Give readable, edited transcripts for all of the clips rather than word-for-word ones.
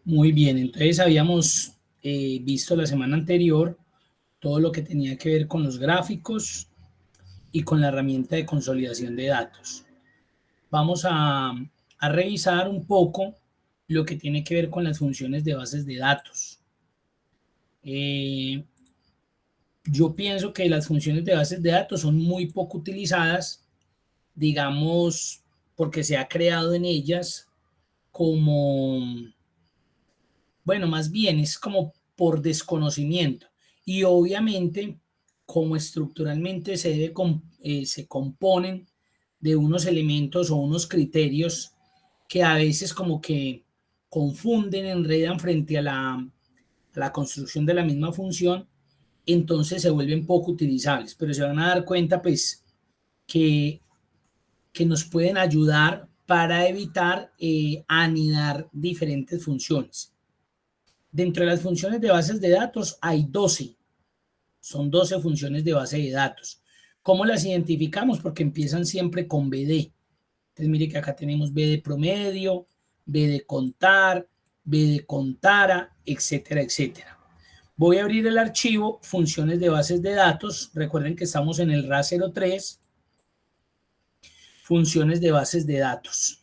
Muy bien, entonces habíamos visto la semana anterior todo lo que tenía que ver con los gráficos y con la herramienta de consolidación de datos. Vamos a revisar un poco lo que tiene que ver con las funciones de bases de datos. Yo pienso que las funciones de bases de datos son muy poco utilizadas, digamos, porque se ha creado en ellas como, bueno, más bien es como por desconocimiento. Y obviamente, como estructuralmente se componen de unos elementos o unos criterios que a veces como que confunden, enredan frente a la construcción de la misma función, entonces se vuelven poco utilizables. Pero se van a dar cuenta, pues, que, que nos pueden ayudar para evitar anidar diferentes funciones. Dentro de las funciones de bases de datos hay 12. Son 12 funciones de base de datos. ¿Cómo las identificamos? Porque empiezan siempre con BD. Entonces mire que acá tenemos B de promedio, B de contar, B de contara, etcétera, etcétera. Voy a abrir el archivo funciones de bases de datos. Recuerden que estamos en el RA03, funciones de bases de datos.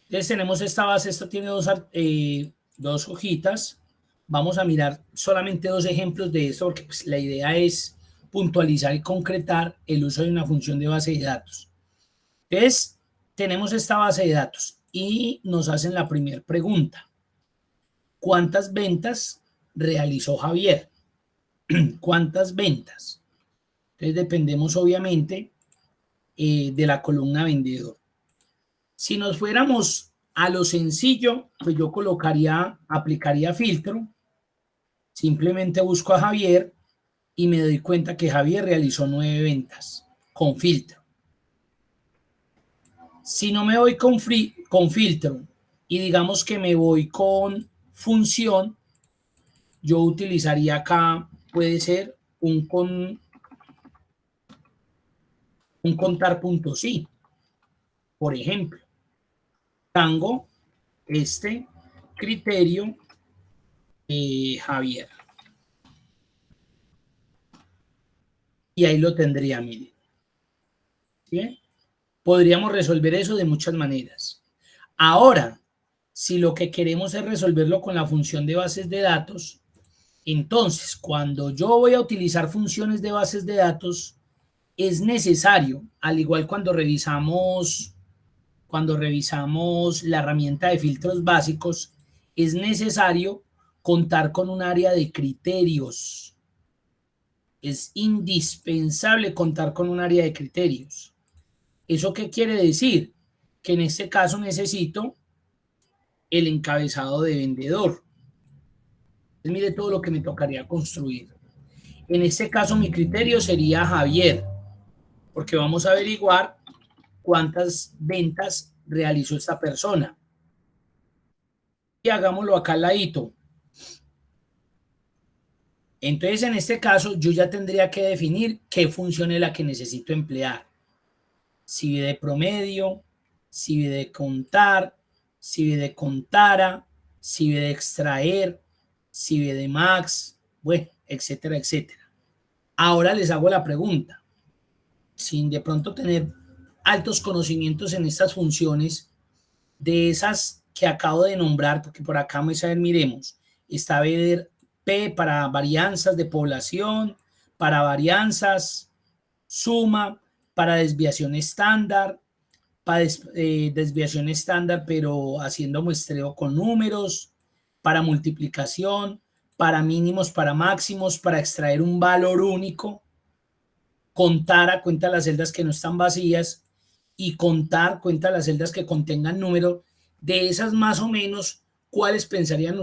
Entonces tenemos esta base, esta tiene dos hojitas. Vamos a mirar solamente dos ejemplos de esto porque pues, la idea es puntualizar y concretar el uso de una función de base de datos. Entonces, tenemos esta base de datos y nos hacen la primera pregunta. ¿Cuántas ventas realizó Javier? ¿Cuántas ventas? Entonces, dependemos obviamente de la columna vendedor. Si nos fuéramos a lo sencillo, pues yo aplicaría filtro, simplemente busco a Javier y me doy cuenta que Javier realizó 9 ventas con filtro. Si no me voy con filtro y digamos que me voy con función, yo utilizaría acá, puede ser un contar.sí, por ejemplo. Tengo este criterio Javier. Y ahí lo tendría, miren. ¿Sí? Podríamos resolver eso de muchas maneras. Ahora, si lo que queremos es resolverlo con la función de bases de datos, entonces cuando yo voy a utilizar funciones de bases de datos, es necesario, al igual cuando revisamos la herramienta de filtros básicos, es necesario contar con un área de criterios. Es indispensable contar con un área de criterios. ¿Eso qué quiere decir? Que en este caso necesito el encabezado de vendedor. Entonces, mire todo lo que me tocaría construir. En este caso mi criterio sería Javier, porque vamos a averiguar cuántas ventas realizó esta persona. Y hagámoslo acá al ladito. Entonces, en este caso, yo ya tendría que definir qué función es la que necesito emplear. Si de promedio, si de contar, si de contara, si de extraer, si de max, bueno, etcétera, etcétera. Ahora les hago la pregunta. Sin de pronto tener altos conocimientos en estas funciones, de esas que acabo de nombrar, porque por acá me saben, miremos, está ver P para varianzas de población, para varianzas, suma, para desviación estándar, para desviación estándar, pero haciendo muestreo con números, para multiplicación, para mínimos, para máximos, para extraer un valor único, contar cuenta las celdas que no están vacías y contar cuenta las celdas que contengan número. De esas más o menos, ¿cuál pensarían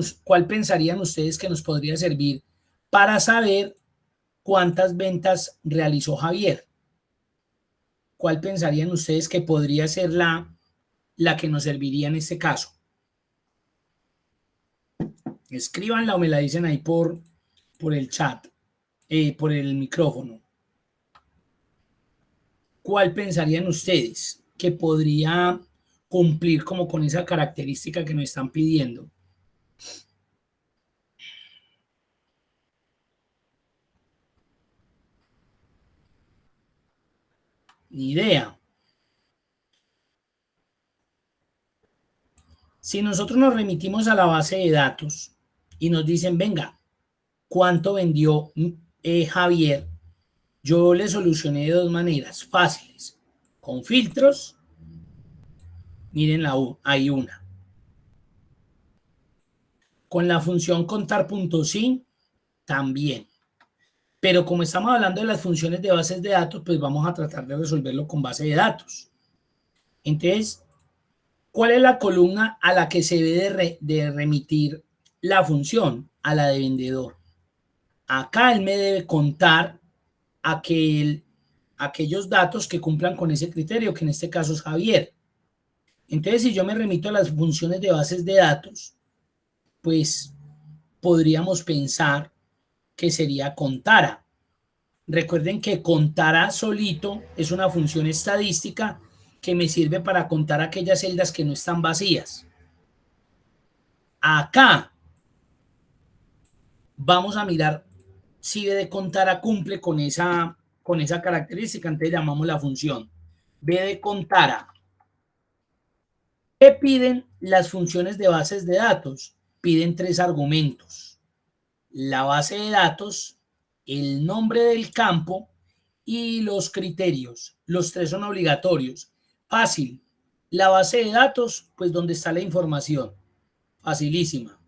ustedes que nos podría servir para saber cuántas ventas realizó Javier? ¿Cuál pensarían ustedes que podría ser la que nos serviría en este caso? Escríbanla o me la dicen ahí por el chat, por el micrófono. ¿Cuál pensarían ustedes que podría cumplir como con esa característica que nos están pidiendo? Ni idea. Si nosotros nos remitimos a la base de datos y nos dicen, venga, ¿cuánto vendió Javier? Yo le solucioné de dos maneras fáciles. Con filtros, miren hay una. Con la función contar.sin, también. Pero como estamos hablando de las funciones de bases de datos, pues vamos a tratar de resolverlo con base de datos. Entonces, ¿cuál es la columna a la que se debe de remitir la función? A la de vendedor. Acá él me debe contar aquellos datos que cumplan con ese criterio, que en este caso es Javier. Entonces, si yo me remito a las funciones de bases de datos, pues podríamos pensar que sería contara. Recuerden que contara solito es una función estadística que me sirve para contar aquellas celdas que no están vacías. Acá vamos a mirar si B de contara cumple con esa característica, entonces llamamos la función B de contara. ¿Qué piden las funciones de bases de datos? Piden tres argumentos: la base de datos, el nombre del campo y los criterios. Los tres son obligatorios. Fácil. La base de datos, pues donde está la información. Facilísima.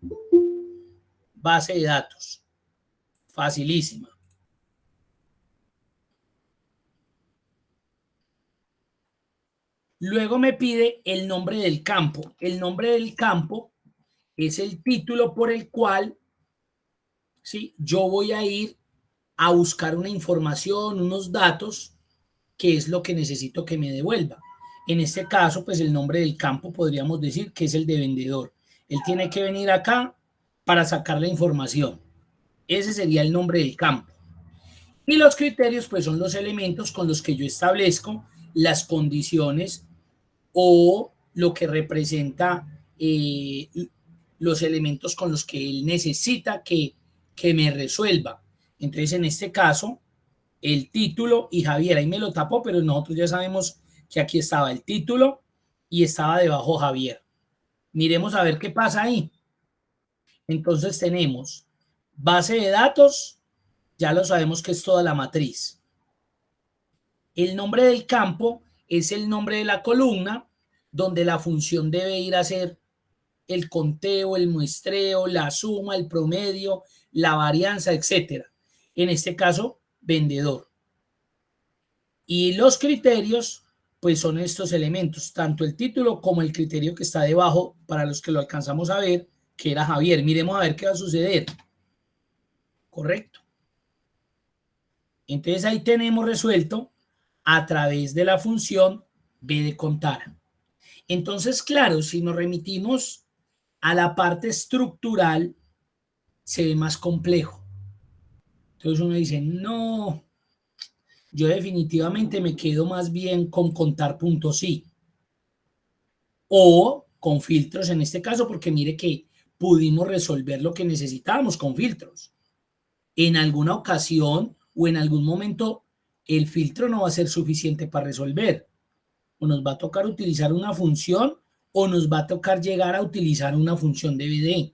Base de datos. Facilísima. Luego me pide el nombre del campo. El nombre del campo es el título por el cual, ¿sí?, yo voy a ir a buscar una información, unos datos, que es lo que necesito que me devuelva. En este caso, pues el nombre del campo podríamos decir que es el de vendedor. Él tiene que venir acá para sacar la información. Ese sería el nombre del campo. Y los criterios, pues son los elementos con los que yo establezco las condiciones o lo que representa los elementos con los que él necesita que me resuelva. Entonces, en este caso, el título y Javier, ahí me lo tapó, pero nosotros ya sabemos que aquí estaba el título y estaba debajo Javier. Miremos a ver qué pasa ahí. Entonces tenemos base de datos, ya lo sabemos que es toda la matriz. El nombre del campo es el nombre de la columna donde la función debe ir a hacer el conteo, el muestreo, la suma, el promedio, la varianza, etcétera. En este caso, vendedor. Y los criterios, pues son estos elementos, tanto el título como el criterio que está debajo, para los que lo alcanzamos a ver, que era Javier. Miremos a ver qué va a suceder. Correcto. Entonces ahí tenemos resuelto a través de la función B de contar. Entonces, claro, si nos remitimos a la parte estructural, se ve más complejo. Entonces uno dice, no, yo definitivamente me quedo más bien con contar puntos sí. O con filtros en este caso, porque mire que pudimos resolver lo que necesitábamos con filtros. En alguna ocasión o en algún momento el filtro no va a ser suficiente para resolver. O nos va a tocar utilizar una función o nos va a tocar llegar a utilizar una función de BD.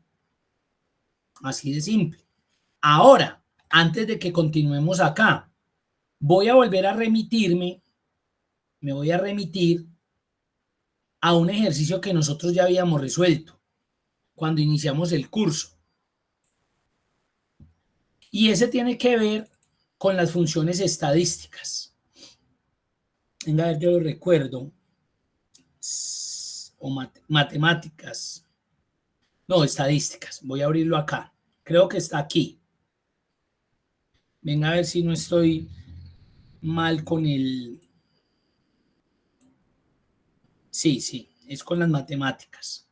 Así de simple. Ahora, antes de que continuemos acá, voy a volver a remitirme, me voy a remitir a un ejercicio que nosotros ya habíamos resuelto cuando iniciamos el curso. Y ese tiene que ver con las funciones estadísticas. Venga, a ver, yo lo recuerdo. O matemáticas. No, estadísticas. Voy a abrirlo acá. Creo que está aquí. Venga a ver si no estoy mal con el... Sí, sí, es con las matemáticas.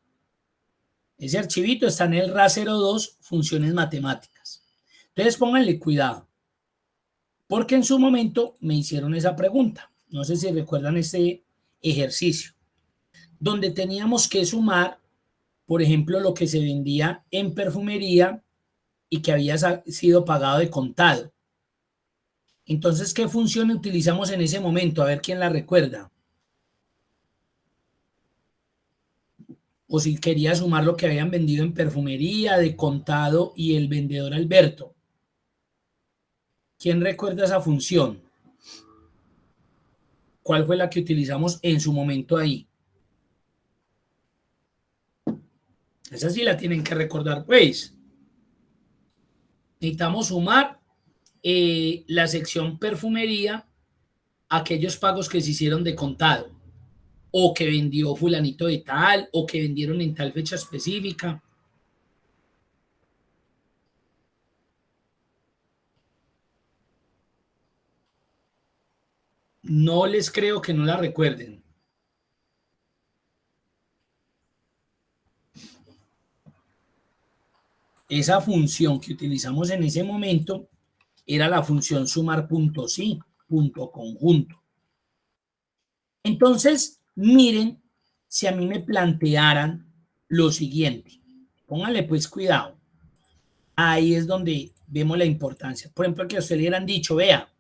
Ese archivito está en el RA02, funciones matemáticas. Entonces pónganle cuidado, porque en su momento me hicieron esa pregunta. No sé si recuerdan este ejercicio, donde teníamos que sumar, por ejemplo, lo que se vendía en perfumería y que había sido pagado de contado. Entonces, ¿qué función utilizamos en ese momento? A ver quién la recuerda. O si quería sumar lo que habían vendido en perfumería, de contado y el vendedor Alberto. ¿Quién recuerda esa función? ¿Cuál fue la que utilizamos en su momento ahí? Esa sí la tienen que recordar, pues. Necesitamos sumar la sección perfumería, aquellos pagos que se hicieron de contado, o que vendió fulanito de tal, o que vendieron en tal fecha específica. No les creo que no la recuerden. Esa función que utilizamos en ese momento era la función sumar puntos y punto conjunto. Entonces, miren, si a mí me plantearan lo siguiente, pónganle pues cuidado, ahí es donde vemos la importancia. Por ejemplo, que a usted le hubieran dicho, vea,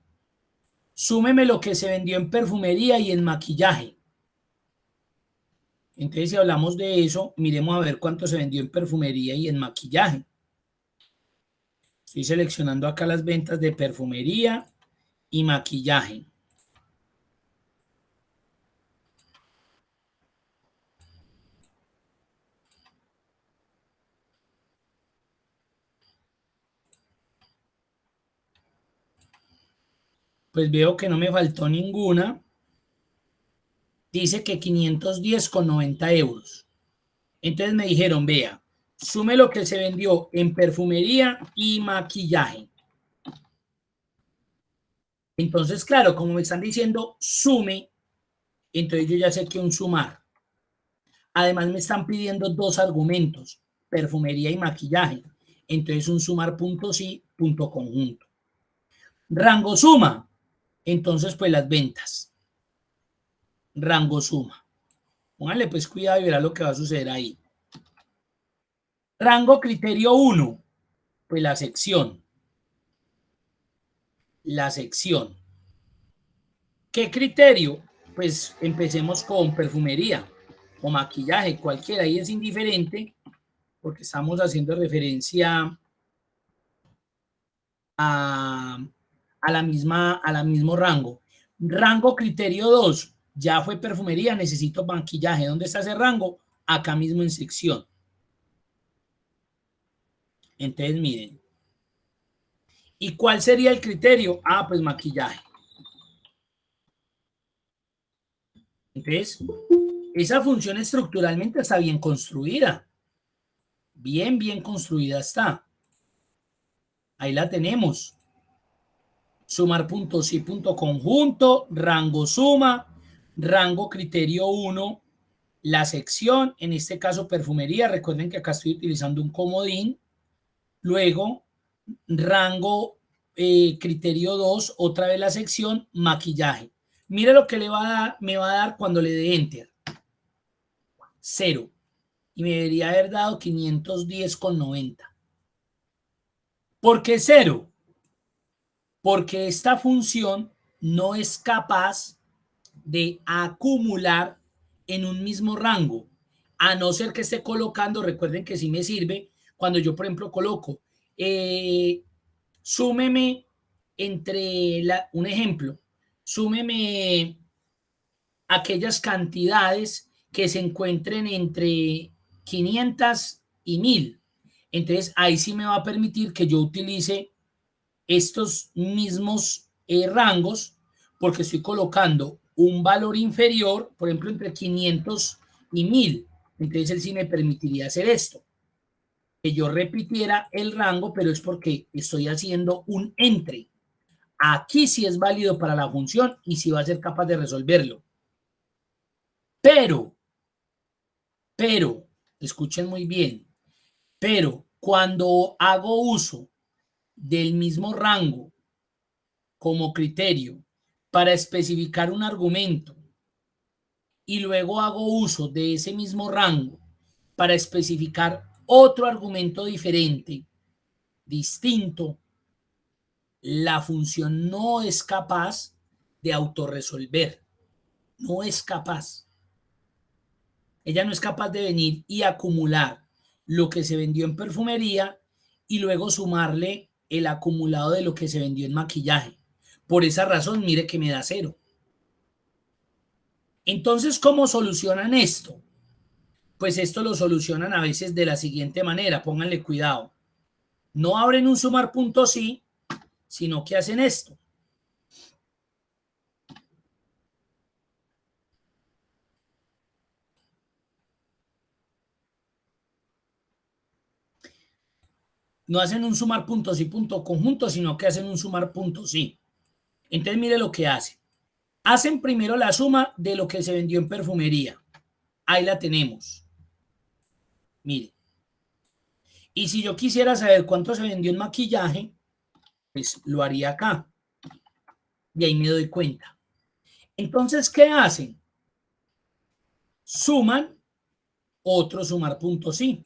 súmeme lo que se vendió en perfumería y en maquillaje. Entonces, si hablamos de eso, miremos a ver cuánto se vendió en perfumería y en maquillaje. Estoy seleccionando acá las ventas de perfumería y maquillaje. Pues veo que no me faltó ninguna. Dice que 510,90 euros. Entonces me dijeron, vea, sume lo que se vendió en perfumería y maquillaje. Entonces, claro, como me están diciendo, sume, entonces yo ya sé que un sumar. Además me están pidiendo dos argumentos, perfumería y maquillaje. Entonces un sumar punto sí, punto conjunto. Rango suma, entonces pues las ventas. Rango suma. Póngale pues cuidado y verá lo que va a suceder ahí. Rango criterio 1, pues la sección. La sección. ¿Qué criterio? Pues empecemos con perfumería o maquillaje, cualquiera, ahí es indiferente porque estamos haciendo referencia a, a la mismo rango. Rango criterio 2, ya fue perfumería, necesito maquillaje. ¿Dónde está ese rango? Acá mismo en sección. Entonces, miren. ¿Y cuál sería el criterio? Ah, pues maquillaje. Entonces, esa función estructuralmente está bien construida. Bien, bien construida está. Ahí la tenemos. Sumar puntos y punto conjunto, rango suma, rango criterio 1, la sección, en este caso perfumería. Recuerden que acá estoy utilizando un comodín. Luego, rango criterio 2, otra vez la sección, maquillaje. Mira lo que me va a dar cuando le dé enter. 0. Y me debería haber dado 510,90. ¿Por qué 0? Porque esta función no es capaz de acumular en un mismo rango, a no ser que esté colocando, recuerden que sí me sirve, cuando yo, por ejemplo, coloco, súmeme un ejemplo, súmeme aquellas cantidades que se encuentren entre 500 y 1000. Entonces, ahí sí me va a permitir que yo utilice estos mismos rangos porque estoy colocando un valor inferior, por ejemplo, entre 500 y 1000. Entonces, él sí me permitiría hacer esto. Que yo repitiera el rango, pero es porque estoy haciendo un entre. Aquí sí es válido para la función y sí va a ser capaz de resolverlo. Pero, escuchen muy bien, Pero cuando hago uso del mismo rango como criterio para especificar un argumento y luego hago uso de ese mismo rango para especificar otro argumento diferente, distinto, la función no es capaz de autorresolver. No es capaz. Ella no es capaz de venir y acumular lo que se vendió en perfumería y luego sumarle el acumulado de lo que se vendió en maquillaje. Por esa razón, mire que me da 0. Entonces, ¿cómo solucionan esto? Pues esto lo solucionan a veces de la siguiente manera, pónganle cuidado. No abren un sumar punto sí, sino que hacen esto. No hacen un sumar punto sí punto conjunto, sino que hacen un sumar punto sí. Entonces mire lo que hacen. Hacen primero la suma de lo que se vendió en perfumería. Ahí la tenemos. Mire. Y si yo quisiera saber cuánto se vendió en maquillaje, pues lo haría acá. Y ahí me doy cuenta. Entonces, ¿qué hacen? Suman otro sumar punto sí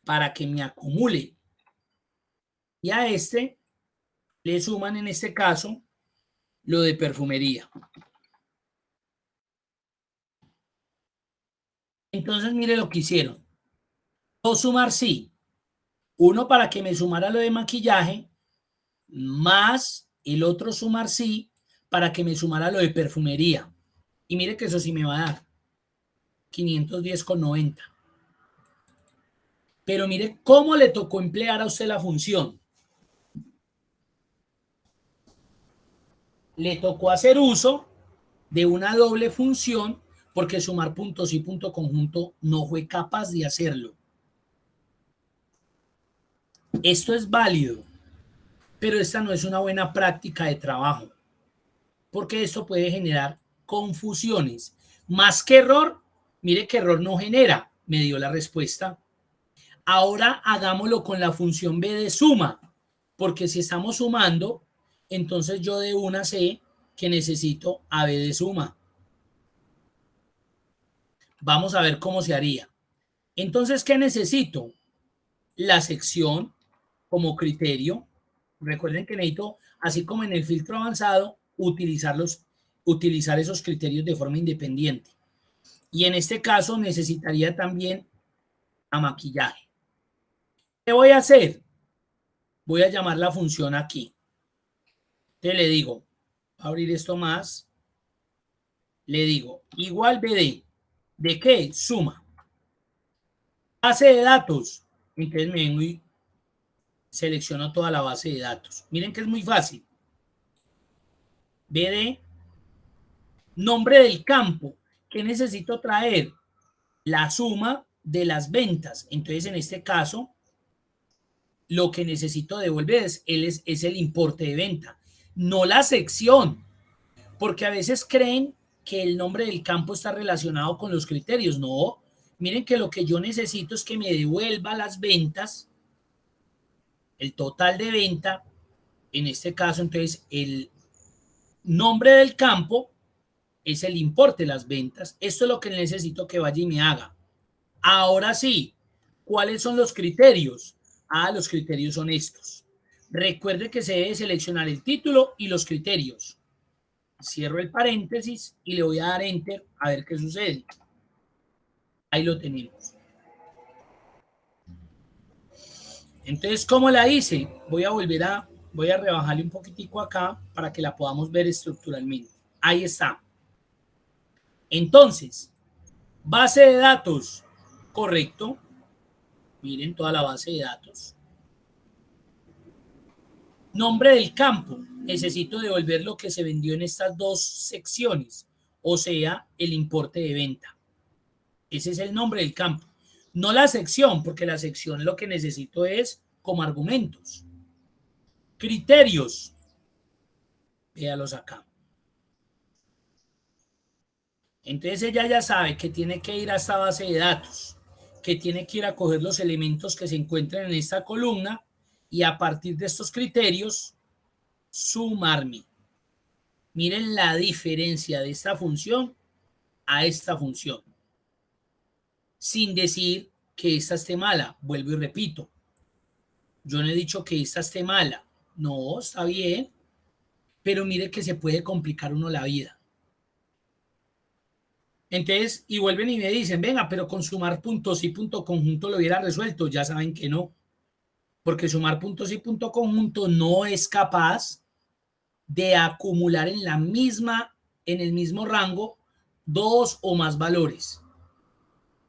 para que me acumule. Y a este le suman en este caso lo de perfumería. Entonces, mire lo que hicieron. Dos sumar sí. Uno para que me sumara lo de maquillaje, más el otro sumar sí para que me sumara lo de perfumería. Y mire que eso sí me va a dar 510,90. Pero mire cómo le tocó emplear a usted la función. Le tocó hacer uso de una doble función porque sumar puntos y punto conjunto no fue capaz de hacerlo. Esto es válido, pero esta no es una buena práctica de trabajo, porque esto puede generar confusiones. Más que error, mire que error no genera, me dio la respuesta. Ahora hagámoslo con la función b de suma, porque si estamos sumando, entonces yo de una sé que necesito a b de suma. Vamos a ver cómo se haría. Entonces, ¿qué necesito? La sección como criterio. Recuerden que necesito, así como en el filtro avanzado, utilizar esos criterios de forma independiente. Y en este caso necesitaría también a maquillaje. ¿Qué voy a hacer? Voy a llamar la función aquí. Entonces le digo, abrir esto más, le digo, igual BD. ¿De qué? Suma. Base de datos. Entonces me vengo y selecciono toda la base de datos. Miren que es muy fácil. BD, nombre del campo. ¿Qué necesito traer? La suma de las ventas. Entonces, en este caso, lo que necesito devolver es el importe de venta, no la sección, porque a veces creen que el nombre del campo está relacionado con los criterios. No, miren que lo que yo necesito es que me devuelva las ventas, el total de venta, en este caso, entonces, el nombre del campo es el importe de las ventas. Esto es lo que necesito que vaya y me haga. Ahora sí, ¿cuáles son los criterios? Los criterios son estos. Recuerde que se debe seleccionar el título y los criterios. Cierro el paréntesis y le voy a dar enter a ver qué sucede. Ahí lo tenemos. Entonces, ¿cómo la hice? Voy a rebajarle un poquitico acá para que la podamos ver estructuralmente. Ahí está. Entonces, base de datos, correcto. Miren toda la base de datos. Nombre del campo. Necesito devolver lo que se vendió en estas dos secciones, o sea, el importe de venta. Ese es el nombre del campo. No la sección, porque la sección lo que necesito es como argumentos. Criterios. Véalos acá. Entonces ella ya sabe que tiene que ir a esta base de datos. que tiene que ir a coger los elementos que se encuentran en esta columna y a partir de estos criterios sumarme. Miren la diferencia de esta función a esta función. Sin decir que esta esté mala. Vuelvo y repito. Yo no he dicho que esta esté mala. No, está bien. Pero mire que se puede complicar uno la vida. Entonces, y vuelven y me dicen, venga, pero con sumar puntos y punto conjunto lo hubiera resuelto. Ya saben que no. Porque sumar puntos y punto conjunto no es capaz de acumular en el mismo rango dos o más valores.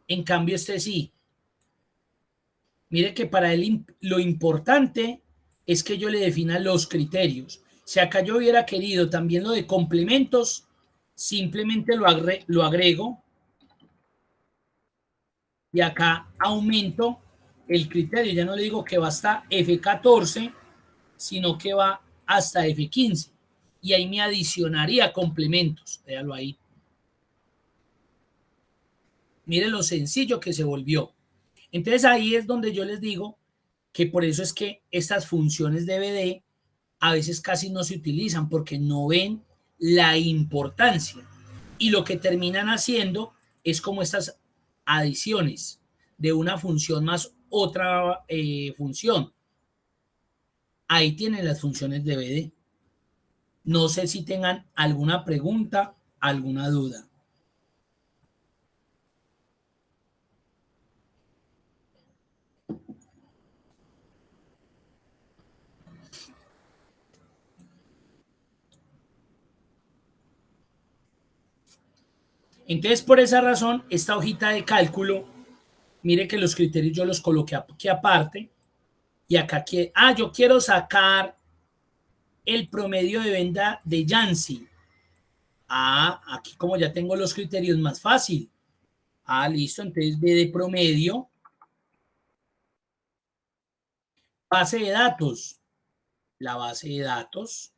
En cambio, este sí. Mire que para él lo importante es que yo le defina los criterios. Si acá yo hubiera querido también lo de complementos, simplemente lo agrego y acá aumento el criterio. Ya no le digo que va hasta F14, sino que va hasta F15. Y ahí me adicionaría complementos. Véalo ahí. Mire lo sencillo que se volvió. Entonces ahí es donde yo les digo que por eso es que estas funciones de BD a veces casi no se utilizan porque no ven la importancia. Y lo que terminan haciendo es como estas adiciones de una función más otra función. Ahí tienen las funciones de BD. No sé si tengan alguna pregunta, alguna duda. Entonces, por esa razón, esta hojita de cálculo, mire que los criterios yo los coloqué aquí aparte y acá, yo quiero sacar el promedio de venta de Yancy. Aquí como ya tengo los criterios más fácil. Listo, entonces B de promedio, base de datos, la base de datos,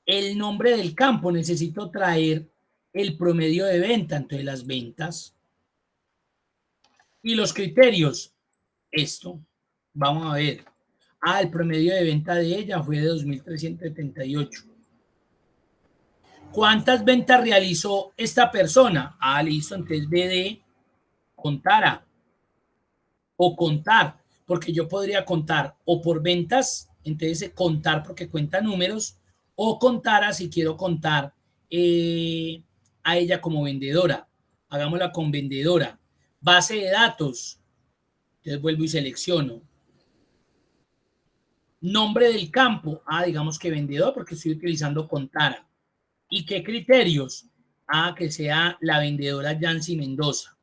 el nombre del campo, necesito traer el promedio de venta, entonces las ventas, y los criterios, esto, vamos a ver, el promedio de venta de ella fue de 2.378. ¿Cuántas ventas realizó esta persona? Listo, entonces B de contara o contar, porque yo podría contar o por ventas, entonces contar porque cuenta números, o contara si quiero contar a ella como vendedora. Hagámosla con vendedora. Base de datos. Entonces vuelvo y selecciono. Nombre del campo. Digamos que vendedor porque estoy utilizando contara. ¿Y qué criterios? Que sea la vendedora Yancy Mendoza.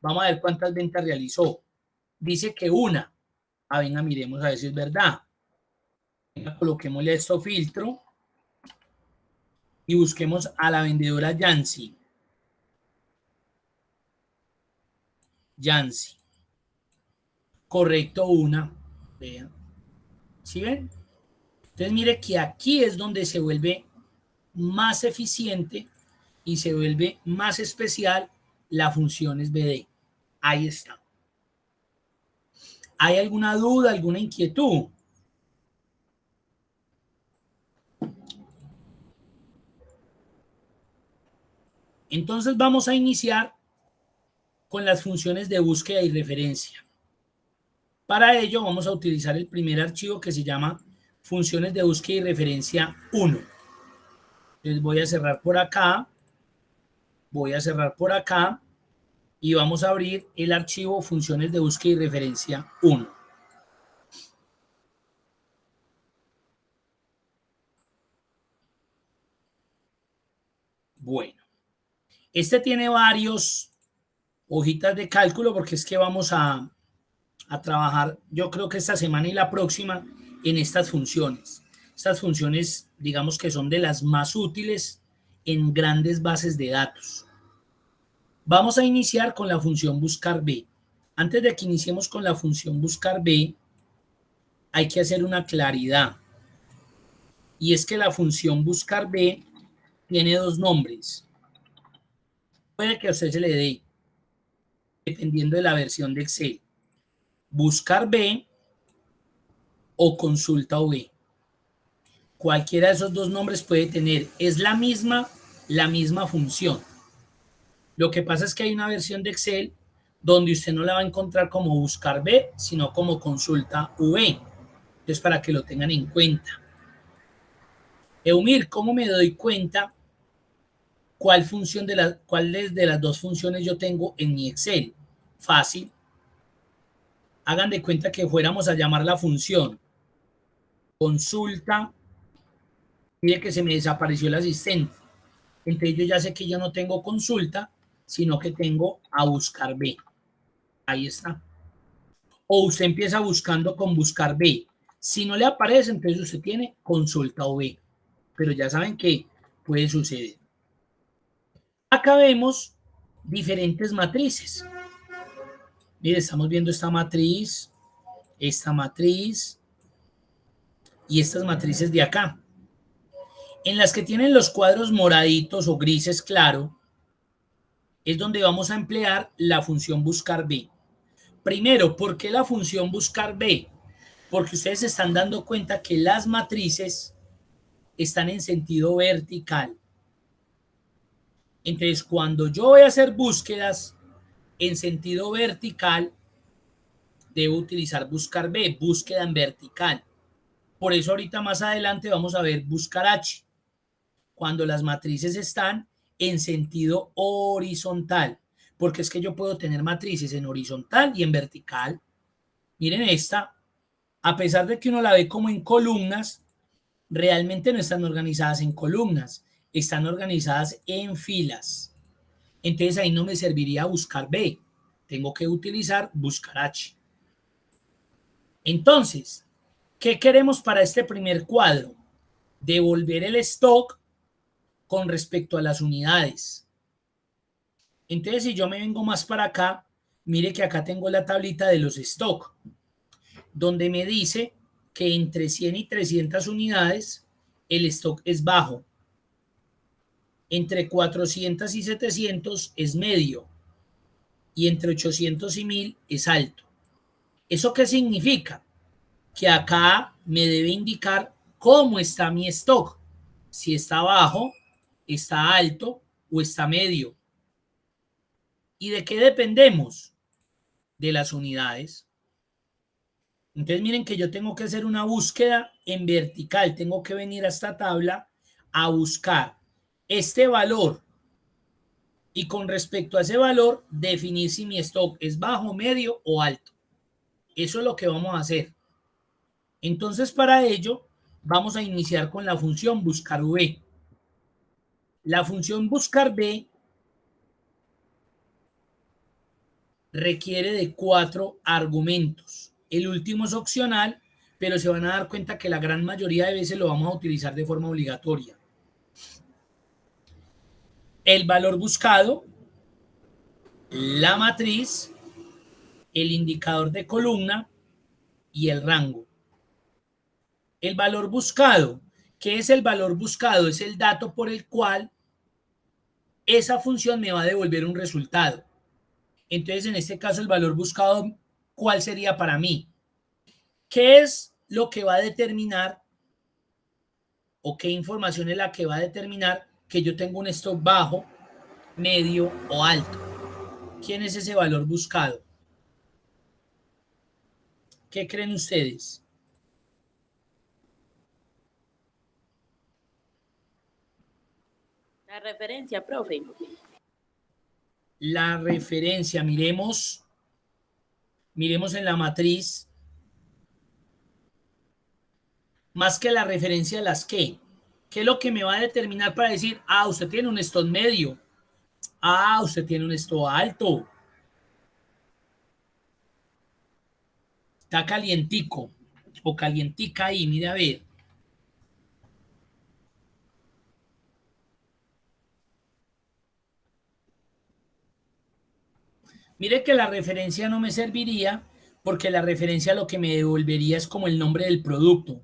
Vamos a ver cuántas ventas realizó. Dice que una. Venga, miremos a ver si es verdad. Venga, coloquémosle esto filtro y busquemos a la vendedora Yancy. Yancy. Correcto, una. Vean. ¿Sí ven? Entonces mire que aquí es donde se vuelve más eficiente y se vuelve más especial la funciones BD. Ahí está. ¿Hay alguna duda, alguna inquietud? Entonces vamos a iniciar con las funciones de búsqueda y referencia. Para ello vamos a utilizar el primer archivo que se llama funciones de búsqueda y referencia 1. Entonces voy a cerrar por acá, voy a cerrar por acá y vamos a abrir el archivo funciones de búsqueda y referencia 1. Bueno, este tiene varios hojitas de cálculo porque es que vamos a trabajar, yo creo que esta semana y la próxima, en estas funciones. Estas funciones, digamos que son de las más útiles en grandes bases de datos. Vamos a iniciar con la función buscar B. Antes de que iniciemos con la función buscar B, hay que hacer una claridad. Y es que la función buscar B tiene dos nombres. Puede que a usted se le dé dependiendo de la versión de Excel. Buscar B o consulta V. Cualquiera de esos dos nombres puede tener. Es la misma función. Lo que pasa es que hay una versión de Excel donde usted no la va a encontrar como buscar B, sino como consulta V. Entonces, para que lo tengan en cuenta. Eumir, ¿cómo me doy cuenta cuáles de las dos funciones yo tengo en mi Excel? Fácil. Hagan de cuenta que fuéramos a llamar la función consulta. Mire que se me desapareció el asistente. Entonces yo ya sé que yo no tengo consulta, sino que tengo a buscar B. Ahí está. O usted empieza buscando con buscar B. Si no le aparece, entonces usted tiene consulta o B. Pero ya saben que puede suceder. Acá vemos diferentes matrices. Mire, estamos viendo esta matriz y estas matrices de acá. En las que tienen los cuadros moraditos o grises claro, es donde vamos a emplear la función buscar B. Primero, ¿por qué la función buscar B? Porque ustedes se están dando cuenta que las matrices están en sentido vertical. Entonces, cuando yo voy a hacer búsquedas en sentido vertical, debo utilizar buscar B, búsqueda en vertical. Por eso ahorita más adelante vamos a ver buscar H, cuando las matrices están en sentido horizontal, porque es que yo puedo tener matrices en horizontal y en vertical. Miren esta, a pesar de que uno la ve como en columnas, realmente no están organizadas en columnas, están organizadas en filas. Entonces ahí no me serviría buscar B, tengo que utilizar buscar H. Entonces, ¿qué queremos para este primer cuadro? Devolver el stock con respecto a las unidades. Entonces, si yo me vengo más para acá, mire que acá tengo la tablita de los stock, donde me dice que entre 100 y 300 unidades el stock es bajo. Entre 400 y 700 es medio. Y entre 800 y 1000 es alto. ¿Eso qué significa? Que acá me debe indicar cómo está mi stock. Si está bajo, está alto o está medio. ¿Y de qué dependemos? De las unidades. Entonces miren que yo tengo que hacer una búsqueda en vertical. Tengo que venir a esta tabla a buscar este valor. Y con respecto a ese valor, definir si mi stock es bajo, medio o alto. Eso es lo que vamos a hacer. Entonces, para ello, vamos a iniciar con la función buscar V. La función buscar V requiere de 4 argumentos. El último es opcional, pero se van a dar cuenta que la gran mayoría de veces lo vamos a utilizar de forma obligatoria. El valor buscado, la matriz, el indicador de columna y el rango. El valor buscado. ¿Qué es el valor buscado? Es el dato por el cual esa función me va a devolver un resultado. Entonces, en este caso, el valor buscado, ¿cuál sería para mí? ¿Qué es lo que va a determinar o qué información es la que va a determinar que yo tengo un stock bajo, medio o alto? ¿Quién es ese valor buscado? ¿Qué creen ustedes? La referencia, profe. La referencia, miremos en la matriz, más que la referencia, las que. ¿Qué es lo que me va a determinar para decir, ah, usted tiene un stop medio, ah, usted tiene un stop alto, está calientico o calientica ahí, mire a ver. Mire que la referencia no me serviría porque la referencia lo que me devolvería es como el nombre del producto.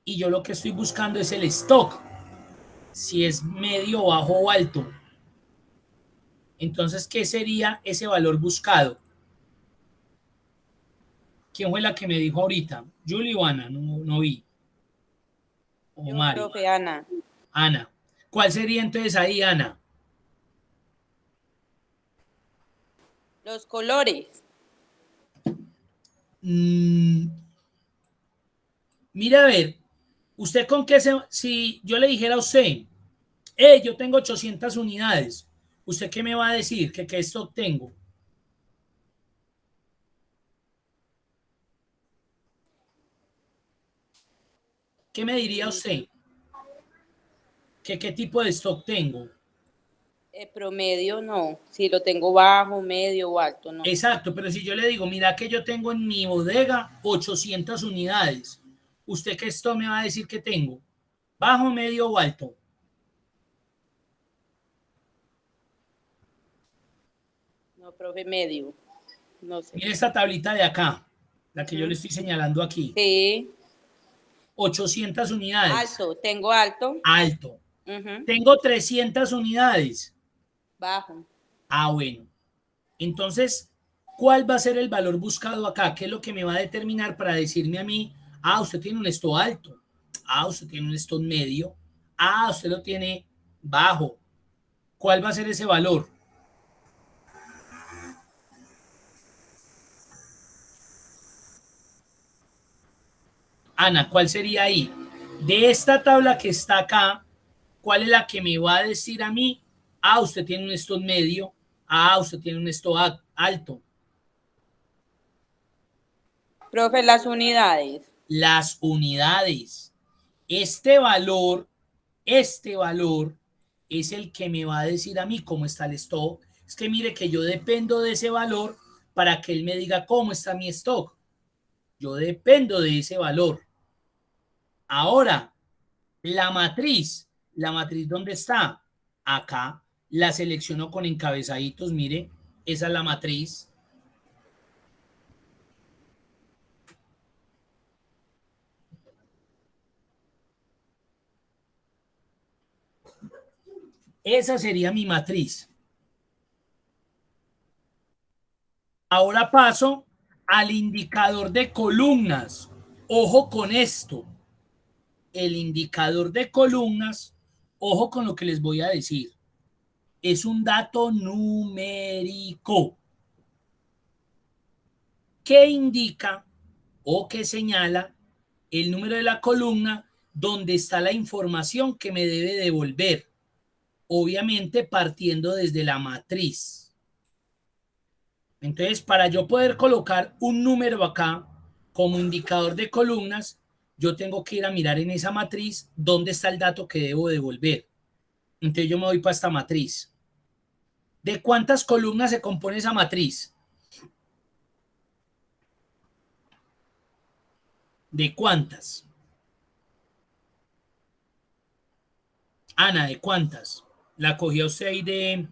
Y yo lo que estoy buscando es el stock, si es medio, bajo o alto. Entonces, ¿qué sería ese valor buscado? ¿Quién fue la que me dijo ahorita? ¿Julie o Ana? No vi. O Yo, Mari. profe, Ana. Ana. ¿Cuál sería entonces ahí, Ana? Los colores. Mira, a ver, ¿usted con qué si yo le dijera a usted, yo tengo 800 unidades, ¿usted qué me va a decir? ¿Que esto tengo? ¿Qué me diría usted? ¿Que qué tipo de stock tengo? Promedio, no. Si lo tengo bajo, medio o alto, no. Exacto, pero si yo le digo, mira que yo tengo en mi bodega 800 unidades, ¿usted qué stock me va a decir que tengo? ¿Bajo, medio o alto? No, profe, medio. No sé. Mire esta tablita de acá, la que yo le estoy señalando aquí. Sí. 800 unidades. Alto. Tengo alto. Alto. Tengo 300 unidades. Bajo. Ah, bueno. Entonces, ¿cuál va a ser el valor buscado acá? ¿Qué es lo que me va a determinar para decirme a mí, usted tiene un stop alto, usted tiene un stop medio, usted lo tiene bajo? ¿Cuál va a ser ese valor? Ana, ¿cuál sería ahí? De esta tabla que está acá, ¿cuál es la que me va a decir a mí? Usted tiene un stop medio, usted tiene un stop alto. Profe, las unidades. Las unidades. Este valor es el que me va a decir a mí cómo está el stock. Es que mire que yo dependo de ese valor para que él me diga cómo está mi stock. Yo dependo de ese valor. Ahora, la matriz ¿dónde está? Acá. La selecciono con encabezaditos, mire, esa es la matriz. Esa sería mi matriz. Ahora paso al indicador de columnas. Ojo con esto. El indicador de columnas, ojo con lo que les voy a decir. Es un dato numérico que indica o que señala el número de la columna donde está la información que me debe devolver. Obviamente partiendo desde la matriz. Entonces, para yo poder colocar un número acá como indicador de columnas, yo tengo que ir a mirar en esa matriz dónde está el dato que debo devolver. Entonces yo me voy para esta matriz. ¿De cuántas columnas se compone esa matriz? ¿De cuántas? Ana, ¿de cuántas? La cogió usted ahí de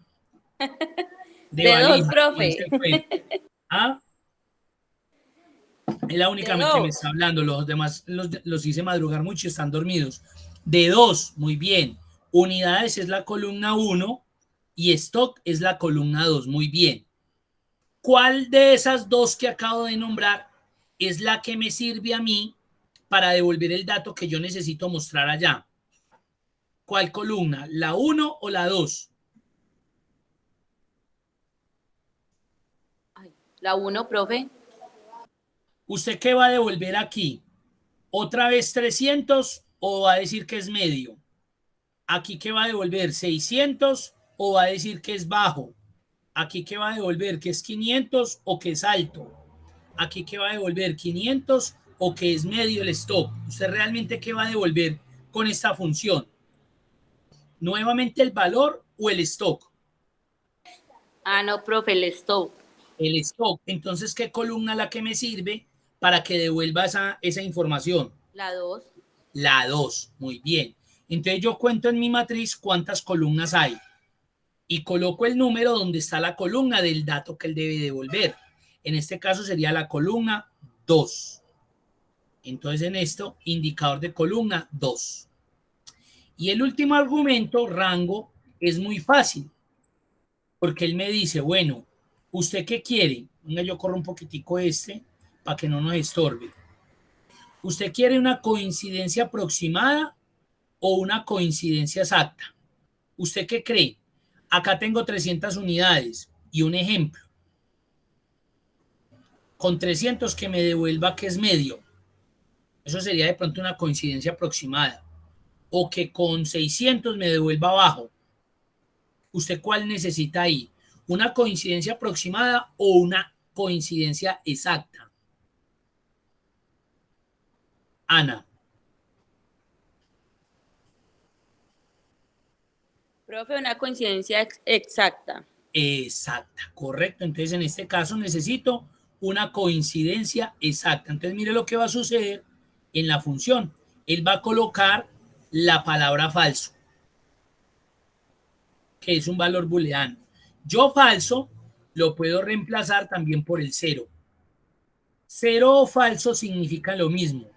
De dos, valija, como profe. dice el cuento. ¿Ah? Es la única De que me está dos. hablando. Los demás los hice madrugar mucho y están dormidos. De dos, muy bien. Unidades es la columna 1 y stock es la columna 2. Muy bien. ¿Cuál de esas dos que acabo de nombrar es la que me sirve a mí para devolver el dato que yo necesito mostrar allá? ¿Cuál columna? ¿La 1 o la 2? La uno, profe. ¿Usted qué va a devolver aquí? ¿Otra vez 300 o va a decir que es medio? ¿Aquí qué va a devolver? ¿600 o va a decir que es bajo? ¿Aquí qué va a devolver? ¿Que es 500 o que es alto? ¿Aquí qué va a devolver? ¿500 o que es medio el stock? ¿Usted realmente qué va a devolver con esta función? ¿Nuevamente el valor o el stock? No, profe, el stop. El stock. Entonces, ¿qué columna es la que me sirve para que devuelva esa información? La dos. La 2. Muy bien. Entonces yo cuento en mi matriz cuántas columnas hay y coloco el número donde está la columna del dato que él debe devolver. En este caso sería la columna 2. Entonces en esto, indicador de columna 2. Y el último argumento, rango, es muy fácil. Porque él me dice, bueno, ¿usted qué quiere? Venga, yo corro un poquitico para que no nos estorbe. ¿Usted quiere una coincidencia aproximada o una coincidencia exacta? ¿Usted qué cree? Acá tengo 300 unidades y un ejemplo. Con 300 que me devuelva que es medio. Eso sería de pronto una coincidencia aproximada. O que con 600 me devuelva bajo. ¿Usted cuál necesita ahí? ¿Una coincidencia aproximada o una coincidencia exacta? Ana. Profe, una coincidencia exacta. Exacta, correcto. Entonces, en este caso necesito una coincidencia exacta. Entonces, mire lo que va a suceder en la función. Él va a colocar la palabra falso, que es un valor booleano. Yo falso lo puedo reemplazar también por el cero. Cero o falso significan lo mismo.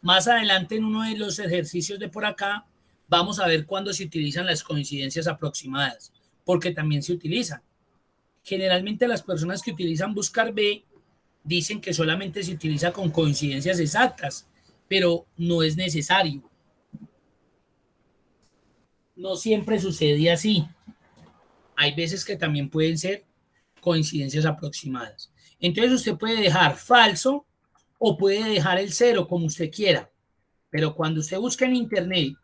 Más adelante en uno de los ejercicios de por acá vamos a ver cuándo se utilizan las coincidencias aproximadas, porque también se utilizan. Generalmente las personas que utilizan buscar B dicen que solamente se utiliza con coincidencias exactas, pero no es necesario. No siempre sucede así. Hay veces que también pueden ser coincidencias aproximadas. Entonces usted puede dejar falso o puede dejar el cero como usted quiera. Pero cuando usted busca en internet,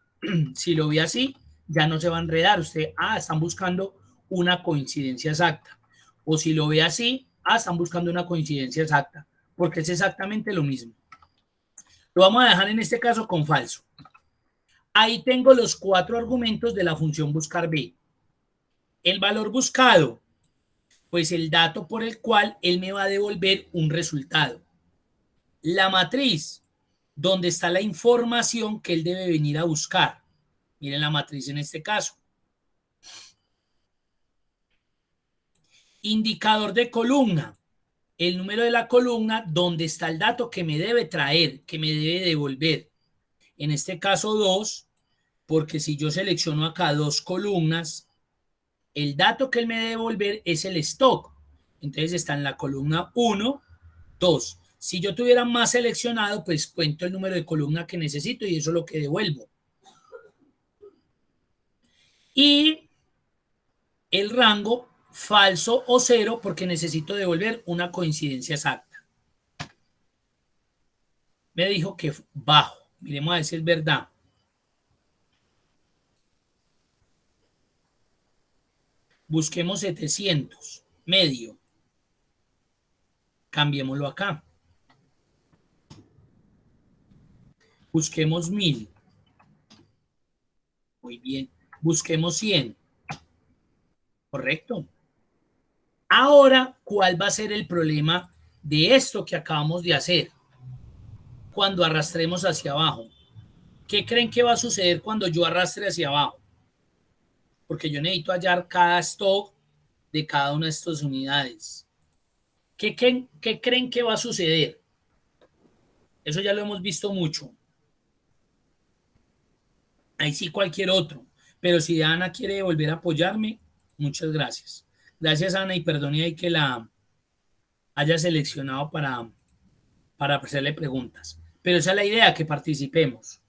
si lo ve así, ya no se va a enredar. Usted, están buscando una coincidencia exacta. O si lo ve así, están buscando una coincidencia exacta, porque es exactamente lo mismo. Lo vamos a dejar en este caso con falso. Ahí tengo los 4 argumentos de la función buscar B. El valor buscado, pues el dato por el cual él me va a devolver un resultado. La matriz, donde está la información que él debe venir a buscar. Miren la matriz en este caso. Indicador de columna. El número de la columna donde está el dato que me debe traer, que me debe devolver. En este caso 2, porque si yo selecciono acá 2 columnas, el dato que él me debe devolver es el stock. Entonces está en la columna 1, 2. Si yo tuviera más seleccionado, pues cuento el número de columna que necesito y eso es lo que devuelvo. Y el rango falso o cero porque necesito devolver una coincidencia exacta. Me dijo que bajo. Miremos a ver si es verdad. Busquemos 700, medio. Cambiémoslo acá. Busquemos 1000. Muy bien. Busquemos 100. Correcto. Ahora, ¿cuál va a ser el problema de esto que acabamos de hacer? Cuando arrastremos hacia abajo. ¿Qué creen que va a suceder cuando yo arrastre hacia abajo? Porque yo necesito hallar cada stock de cada una de estas unidades. ¿Qué creen que va a suceder? Eso ya lo hemos visto mucho. Ahí sí cualquier otro. Pero si Ana quiere volver a apoyarme, muchas gracias. Gracias, Ana, y perdone ahí que la haya seleccionado para hacerle preguntas. Pero esa es la idea, que participemos.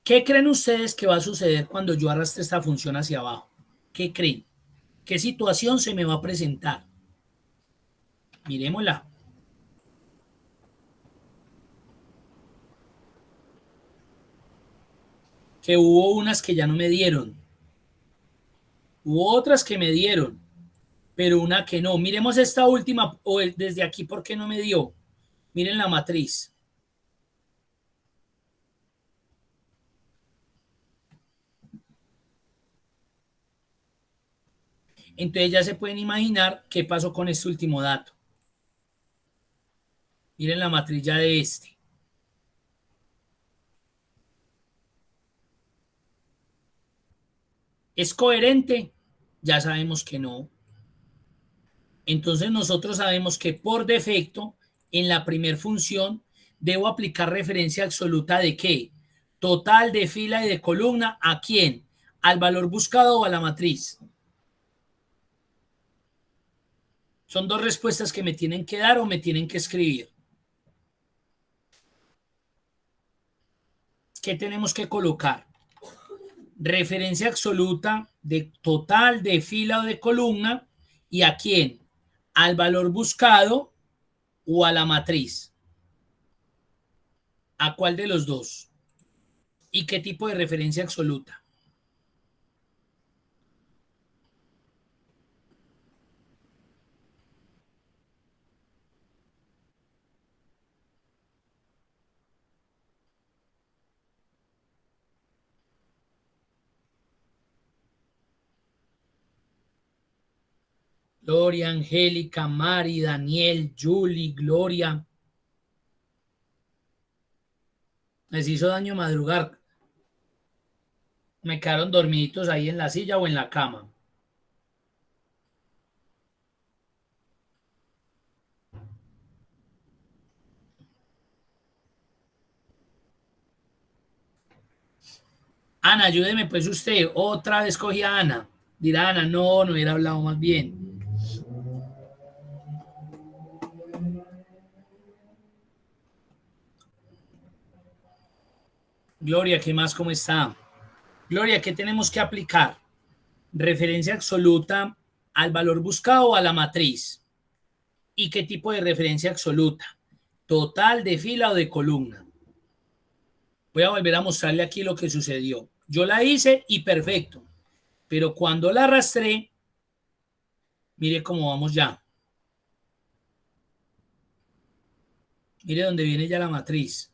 ¿Qué creen ustedes que va a suceder cuando yo arrastre esta función hacia abajo? ¿Qué creen? ¿Qué situación se me va a presentar? Miremosla. Que hubo unas que ya no me dieron. Hubo otras que me dieron, pero una que no. Miremos esta última, o desde aquí, ¿por qué no me dio? Miren la matriz. Entonces ya se pueden imaginar qué pasó con este último dato. Miren la matriz ya de este. ¿Es coherente? Ya sabemos que no. Entonces nosotros sabemos que por defecto, en la primer función, debo aplicar referencia absoluta de ¿qué? Total de fila y de columna, ¿a quién? ¿Al valor buscado o a la matriz? Son dos respuestas que me tienen que dar o me tienen que escribir. ¿Qué tenemos que colocar? Referencia absoluta de total, de fila o de columna. ¿Y a quién? ¿Al valor buscado o a la matriz? ¿A cuál de los dos? ¿Y qué tipo de referencia absoluta? Gloria, Angélica, Mari, Daniel, Julie, Gloria. Les hizo daño madrugar. Me quedaron dormiditos ahí en la silla o en la cama. Ana, ayúdeme pues usted. Otra vez cogí a Ana. Dirá Ana, no, no hubiera hablado más bien. Gloria, ¿qué más? ¿Cómo está? Gloria, ¿qué tenemos que aplicar? Referencia absoluta al valor buscado o a la matriz. ¿Y qué tipo de referencia absoluta? Total, de fila o de columna. Voy a volver a mostrarle aquí lo que sucedió. Yo la hice y perfecto. Pero cuando la arrastré, mire cómo vamos ya. Mire dónde viene ya la matriz.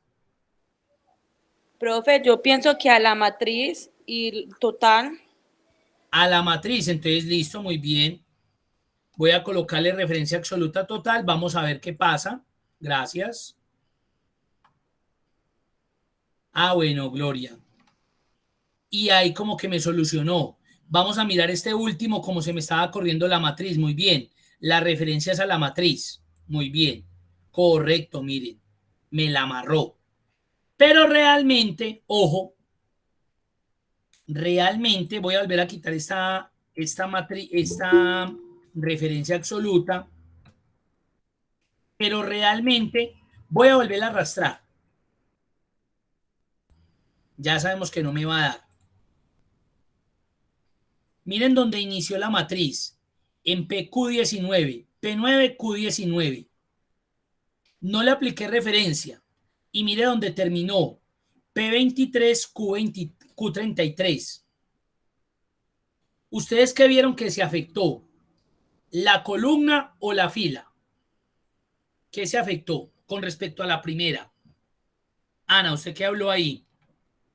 Profe, yo pienso que a la matriz y total. A la matriz, entonces listo, muy bien. Voy a colocarle referencia absoluta total. Vamos a ver qué pasa. Gracias. Ah, bueno, Gloria. Y ahí como que me solucionó. Vamos a mirar este último como se me estaba corriendo la matriz. Muy bien. La referencia es a la matriz. Muy bien. Correcto, miren. Me la amarró. Pero realmente, ojo, realmente voy a volver a quitar esta referencia absoluta, pero realmente voy a volver a arrastrar. Ya sabemos que no me va a dar. Miren dónde inició la matriz, en PQ19, P9Q19. No le apliqué referencia. Y mire dónde terminó, P23Q20, Q33. ¿Ustedes qué vieron que se afectó? ¿La columna o la fila? ¿Qué se afectó con respecto a la primera? Ana, ¿usted qué habló ahí?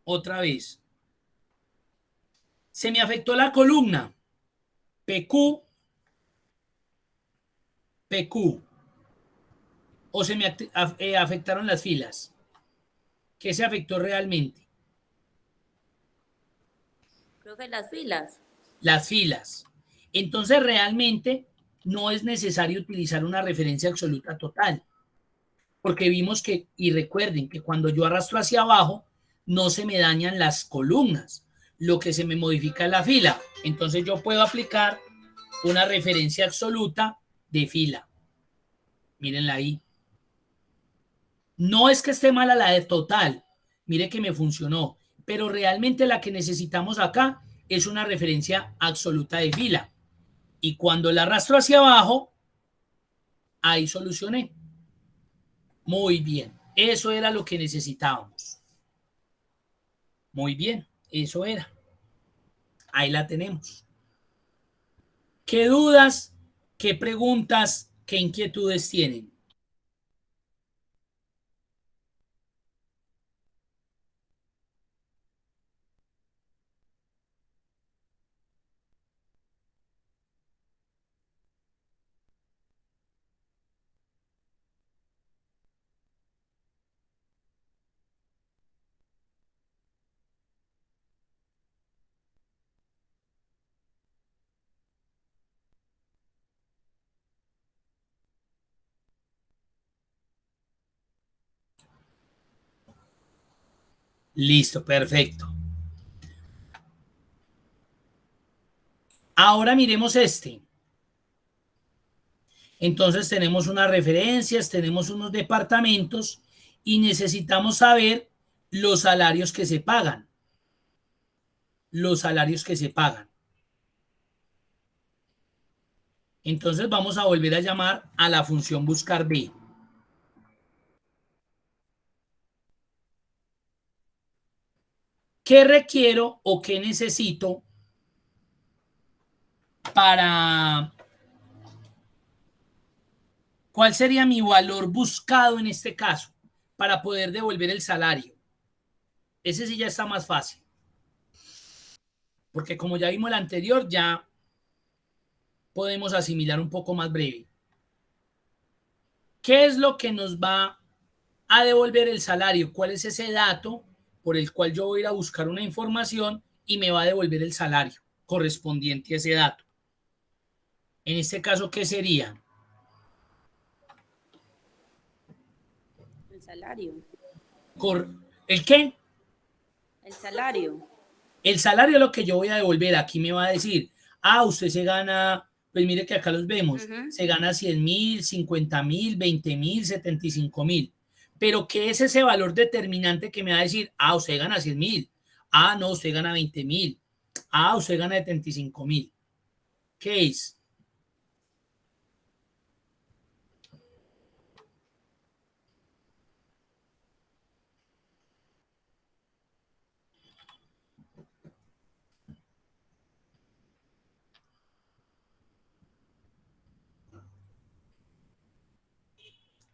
Otra vez. Se me afectó la columna. PQ, PQ. O se me afectaron las filas. ¿Qué se afectó realmente? Profe, las filas. Las filas. Entonces realmente no es necesario utilizar una referencia absoluta total. Porque vimos que, y recuerden que cuando yo arrastro hacia abajo, no se me dañan las columnas. Lo que se me modifica es la fila. Entonces yo puedo aplicar una referencia absoluta de fila. Mírenla ahí. No es que esté mala la de total. Mire que me funcionó. Pero realmente la que necesitamos acá es una referencia absoluta de fila. Y cuando la arrastro hacia abajo, ahí solucioné. Muy bien. Eso era lo que necesitábamos. Muy bien. Eso era. Ahí la tenemos. ¿Qué dudas, qué preguntas, qué inquietudes tienen? Listo, perfecto. Ahora miremos este. Entonces tenemos unas referencias, tenemos unos departamentos y necesitamos saber los salarios que se pagan. Los salarios que se pagan. Entonces vamos a volver a llamar a la función buscar B. ¿Qué requiero o qué necesito para... ¿Cuál sería mi valor buscado en este caso para poder devolver el salario? Ese sí ya está más fácil. Porque como ya vimos el anterior, ya podemos asimilar un poco más breve. ¿Qué es lo que nos va a devolver el salario? ¿Cuál es ese dato por el cual yo voy a ir a buscar una información y me va a devolver el salario correspondiente a ese dato? En este caso, ¿qué sería? El salario. ¿El qué? El salario. El salario es lo que yo voy a devolver. Aquí me va a decir, usted se gana, pues mire que acá los vemos, se gana 100,000, 50,000, 20,000, 75,000. Pero ¿qué es ese valor determinante que me va a decir, usted gana 100,000, no, usted gana 20,000, usted gana 75,000? ¿Qué es?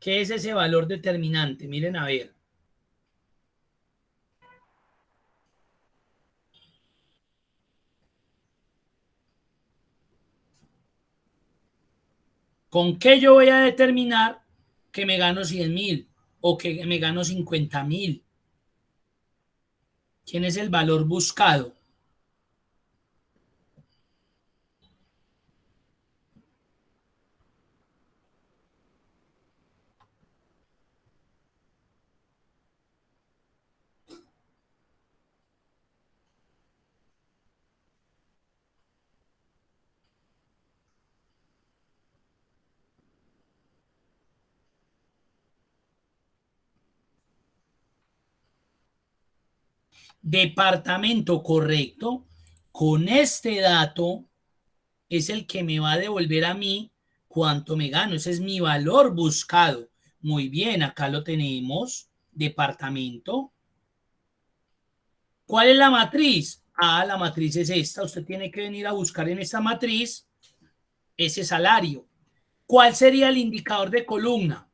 ¿Qué es ese valor determinante? Miren a ver. ¿Con qué yo voy a determinar que me gano 100,000 o que me gano 50,000? ¿Quién es el valor buscado? Departamento, correcto. Con este dato es el que me va a devolver a mí cuánto me gano. Ese es mi valor buscado. Muy bien, acá lo tenemos. Departamento. ¿Cuál es la matriz? La matriz es esta. Usted tiene que venir a buscar en esta matriz ese salario. ¿Cuál sería el indicador de columna?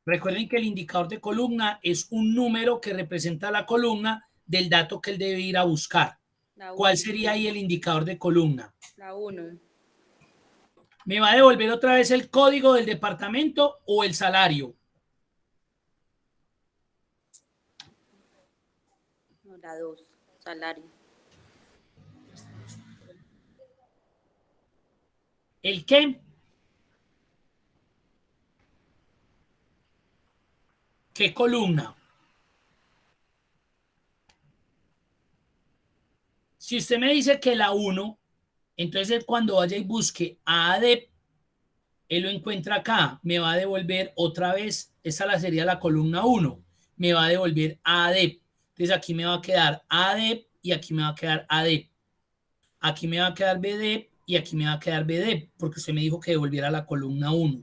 Recuerden que el indicador de columna es un número que representa la columna del dato que él debe ir a buscar. ¿Cuál sería ahí el indicador de columna? La 1. ¿Me va a devolver otra vez el código del departamento o el salario? No, la 2. Salario. ¿El qué? ¿Qué columna? Si usted me dice que la 1, entonces cuando vaya y busque a ADEP, él lo encuentra acá. Me va a devolver otra vez, esa sería la columna 1. Me va a devolver a ADEP. Entonces aquí me va a quedar ADEP y aquí me va a quedar ADEP. Aquí me va a quedar BDEP y aquí me va a quedar BDEP, porque usted me dijo que devolviera la columna 1.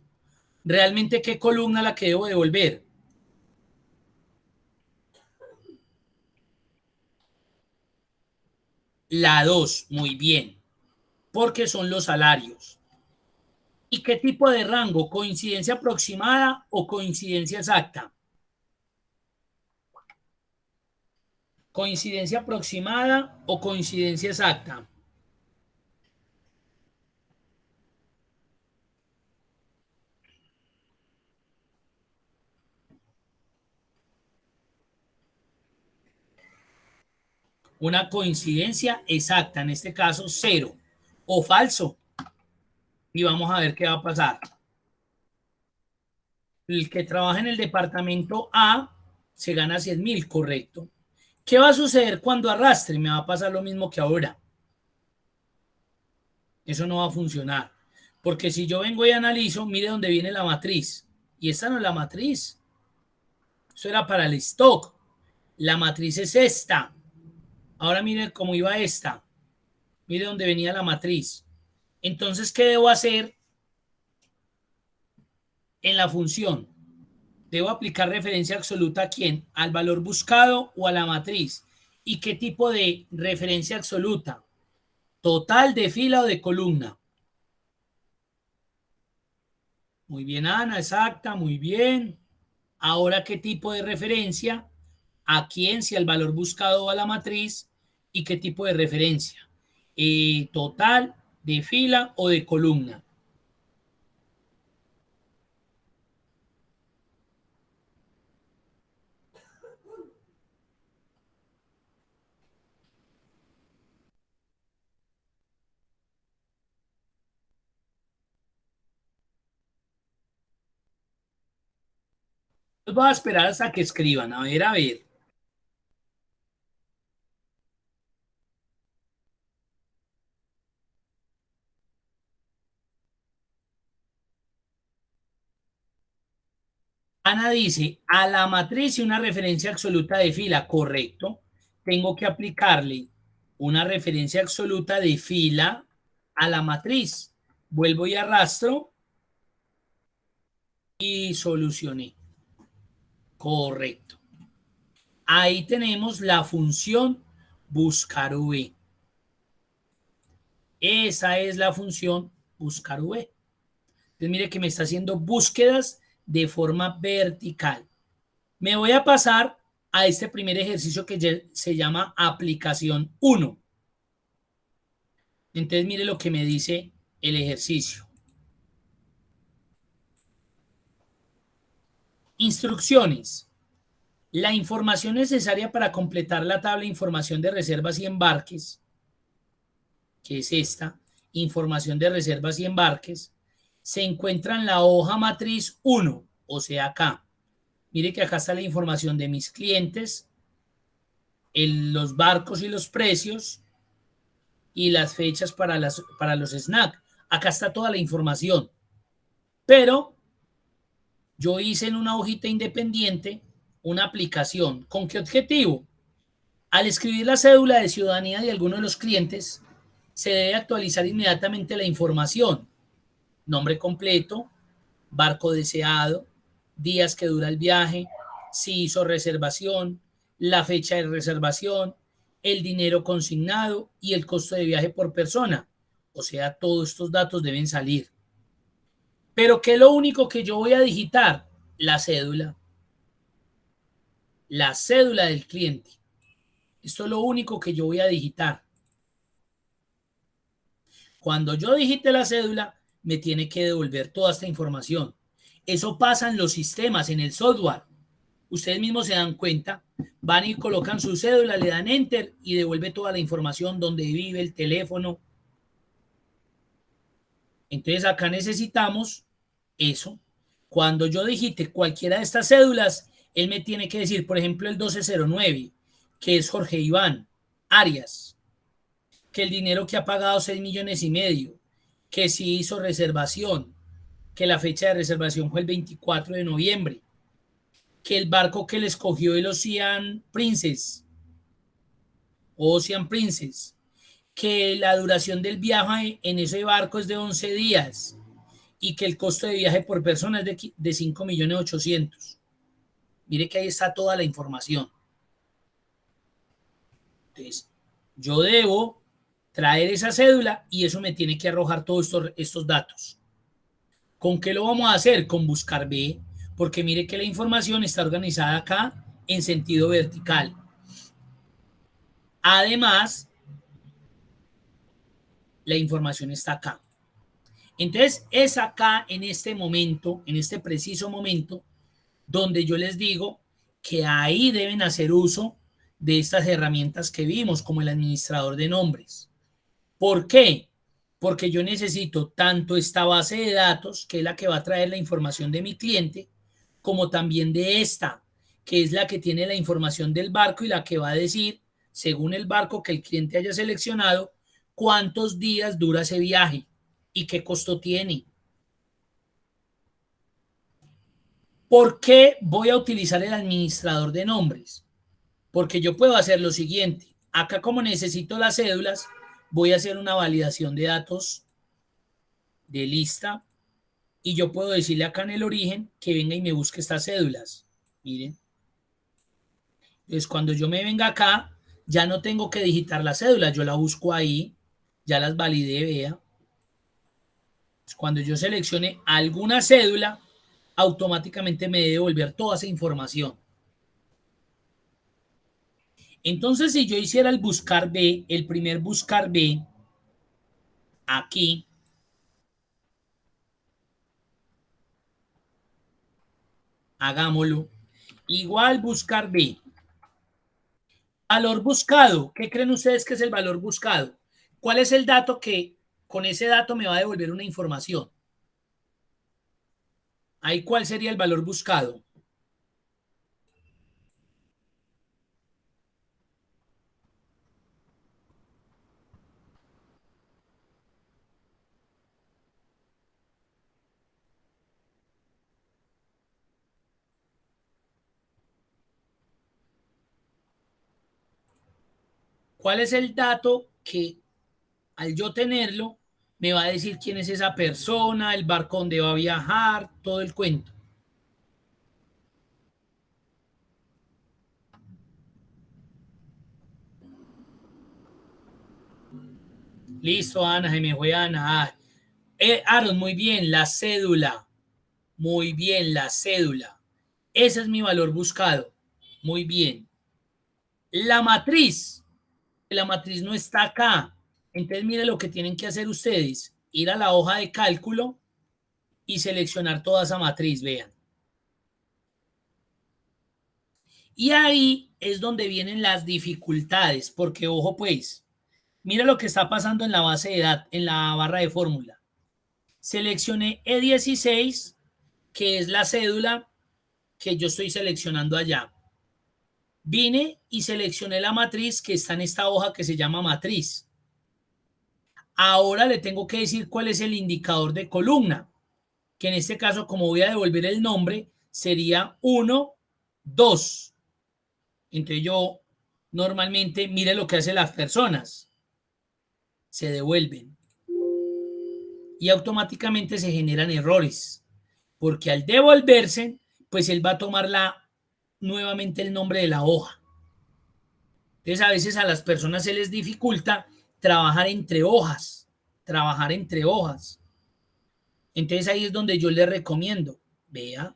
¿Realmente qué columna la que debo devolver? La 2, muy bien, porque son los salarios. ¿Y qué tipo de rango? ¿Coincidencia aproximada o coincidencia exacta? ¿Coincidencia aproximada o coincidencia exacta? Una coincidencia exacta, en este caso 0 o falso. Y vamos a ver qué va a pasar. El que trabaja en el departamento A se gana 100,000, correcto. ¿Qué va a suceder cuando arrastre? Me va a pasar lo mismo que ahora. Eso no va a funcionar. Porque si yo vengo y analizo, mire dónde viene la matriz. Y esta no es la matriz. Eso era para el stock. La matriz es esta. Ahora mire cómo iba esta. Mire dónde venía la matriz. Entonces, ¿qué debo hacer en la función? Debo aplicar referencia absoluta ¿a quién? ¿Al valor buscado o a la matriz? ¿Y qué tipo de referencia absoluta? ¿Total, de fila o de columna? Muy bien, Ana, exacta, muy bien. Ahora, ¿qué tipo de referencia? ¿A quién? Si al valor buscado o a la matriz. ¿Y qué tipo de referencia? ¿Total, de fila o de columna? Voy a esperar hasta que escriban. A ver, a ver. Ana dice, a la matriz y una referencia absoluta de fila, correcto. Tengo que aplicarle una referencia absoluta de fila a la matriz. Vuelvo y arrastro y solucioné. Correcto. Ahí tenemos la función buscar V. Esa es la función buscar V. Entonces mire que me está haciendo búsquedas de forma vertical. Me voy a pasar a este primer ejercicio que se llama aplicación 1. Entonces mire lo que me dice el ejercicio. Instrucciones. La información necesaria para completar la tabla de información de reservas y embarques, que es esta, información de reservas y embarques, se encuentra en la hoja matriz 1, o sea acá. Mire que acá está la información de mis clientes, los barcos y los precios y las fechas para los snacks. Acá está toda la información. Pero yo hice en una hojita independiente una aplicación. ¿Con qué objetivo? Al escribir la cédula de ciudadanía de alguno de los clientes, se debe actualizar inmediatamente la información. Nombre completo, barco deseado, días que dura el viaje, si hizo reservación, la fecha de reservación, el dinero consignado y el costo de viaje por persona. O sea, todos estos datos deben salir. Pero ¿qué es lo único que yo voy a digitar? La cédula. La cédula del cliente. Esto es lo único que yo voy a digitar. Cuando yo digite la cédula, me tiene que devolver toda esta información. Eso pasa en los sistemas, en el software. Ustedes mismos se dan cuenta, van y colocan su cédula, le dan enter y devuelve toda la información, donde vive, el teléfono. Entonces acá necesitamos eso. Cuando yo digite cualquiera de estas cédulas, él me tiene que decir, por ejemplo, el 1209, que es Jorge Iván Arias, que el dinero que ha pagado 6,5 millones, que si hizo reservación, que la fecha de reservación fue el 24 de noviembre, que el barco que le escogió el Ocean Princess, que la duración del viaje en ese barco es de 11 días y que el costo de viaje por persona es de 5,800,000. Mire que ahí está toda la información. Entonces, yo debo traer esa cédula y eso me tiene que arrojar todos estos datos. ¿Con qué lo vamos a hacer? Con buscar B, porque mire que la información está organizada acá en sentido vertical. Además, la información está acá. Entonces, es acá en este momento, en este preciso momento, donde yo les digo que ahí deben hacer uso de estas herramientas que vimos, como el administrador de nombres. ¿Por qué? Porque yo necesito tanto esta base de datos, que es la que va a traer la información de mi cliente, como también de esta, que es la que tiene la información del barco y la que va a decir, según el barco que el cliente haya seleccionado, cuántos días dura ese viaje ¿Y qué costo tiene? ¿Por qué voy a utilizar el administrador de nombres? Porque yo puedo hacer lo siguiente. Acá, como necesito las cédulas, voy a hacer una validación de datos de lista y yo puedo decirle acá en el origen que venga y me busque estas cédulas. Miren. Entonces, cuando yo me venga acá, ya no tengo que digitar la cédula, yo la busco ahí, ya las validé, vea. Cuando yo seleccione alguna cédula, automáticamente me debe devolver toda esa información. Entonces, si yo hiciera el buscar B, el primer buscar B, aquí, hagámoslo, igual buscar B. Valor buscado, ¿qué creen ustedes que es el valor buscado? ¿Cuál es el dato que con ese dato me va a devolver una información? Ahí, ¿cuál sería el valor buscado? ¿Cuál es el dato que al yo tenerlo me va a decir quién es esa persona, el barco donde va a viajar, todo el cuento? Listo, Ana, se me fue Ana. Aaron, muy bien, la cédula. Muy bien, la cédula. Ese es mi valor buscado. Muy bien. La matriz no está acá. Entonces, mire lo que tienen que hacer ustedes. Ir a la hoja de cálculo y seleccionar toda esa matriz, vean. Y ahí es donde vienen las dificultades, porque ojo pues, mira lo que está pasando en la base de datos, en la barra de fórmula. Seleccioné E16, que es la cédula que yo estoy seleccionando allá. Vine y seleccioné la matriz que está en esta hoja que se llama matriz. Ahora le tengo que decir cuál es el indicador de columna, que en este caso, como voy a devolver el nombre, sería 1, 2. Entonces yo normalmente, mire lo que hacen las personas. Se devuelven y automáticamente se generan errores, porque al devolverse, pues él va a tomar nuevamente el nombre de la hoja. Entonces a veces a las personas se les dificulta trabajar entre hojas, trabajar entre hojas. Entonces ahí es donde yo les recomiendo, vea,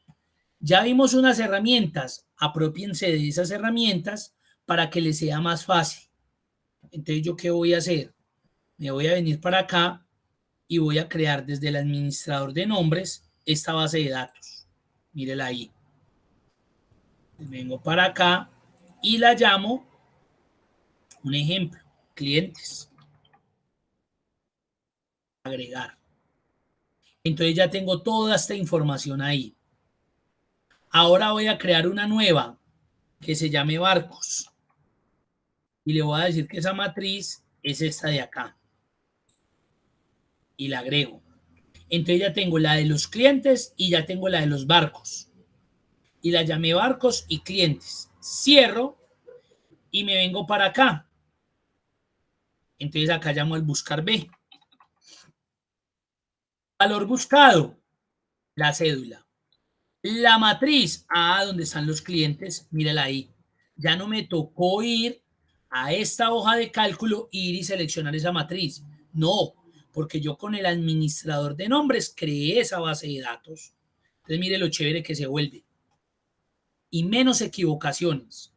ya vimos unas herramientas, apropiense de esas herramientas para que les sea más fácil. Entonces yo, ¿qué voy a hacer? Me voy a venir para acá y voy a crear desde el administrador de nombres esta base de datos. Mírela ahí. Vengo para acá y la llamo, un ejemplo, clientes. Agregar. Entonces ya tengo toda esta información ahí. Ahora voy a crear una nueva que se llame barcos. Y le voy a decir que esa matriz es esta de acá. Y la agrego. Entonces ya tengo la de los clientes y ya tengo la de los barcos. Y la llamé barcos y clientes. Cierro y me vengo para acá. Entonces acá llamo al buscar B. Valor buscado, la cédula. La matriz, donde están los clientes, mírala ahí. Ya no me tocó ir a esta hoja de cálculo, ir y seleccionar esa matriz. No, porque yo con el administrador de nombres creé esa base de datos. Entonces mire lo chévere que se vuelve. Y menos equivocaciones.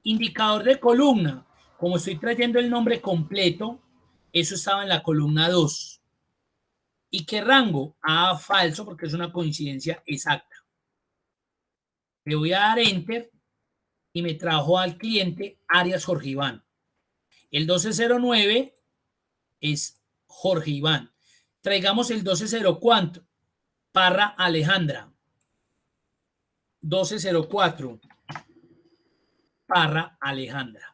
Indicador de columna. Como estoy trayendo el nombre completo, eso estaba en la columna 2. ¿Y qué rango? Falso, porque es una coincidencia exacta. Le voy a dar Enter y me trajo al cliente Arias Jorge Iván. El 1209 es Jorge Iván. Traigamos el 1204, Parra Alejandra. 1204, Parra Alejandra.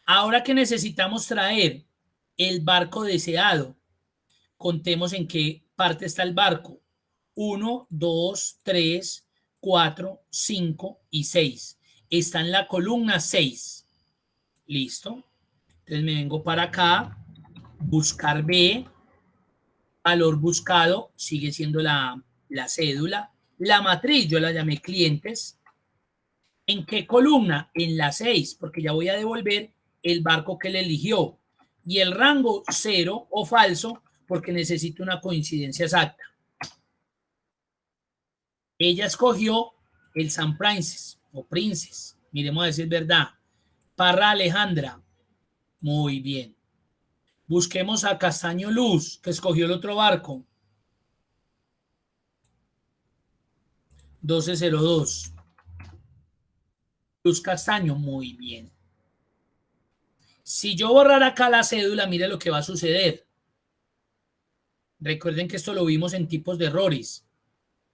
Ahora que necesitamos traer el barco deseado, Contemos en qué parte está el barco. 1, 2, 3, 4, 5 y 6. Está en la columna 6. Listo. Entonces me vengo para acá, buscar B, valor buscado, sigue siendo la cédula. La matriz, yo la llamé clientes. ¿En qué columna? En la 6, porque ya voy a devolver el barco que le eligió. Y el rango 0 o falso, porque necesito una coincidencia exacta. Ella escogió el San Princess o Princess. Miremos a decir verdad. Parra Alejandra. Muy bien. Busquemos a Castaño Luz, que escogió el otro barco. 1202. Luz Castaño, muy bien. Si yo borrar acá la cédula, mire lo que va a suceder. Recuerden que esto lo vimos en tipos de errores,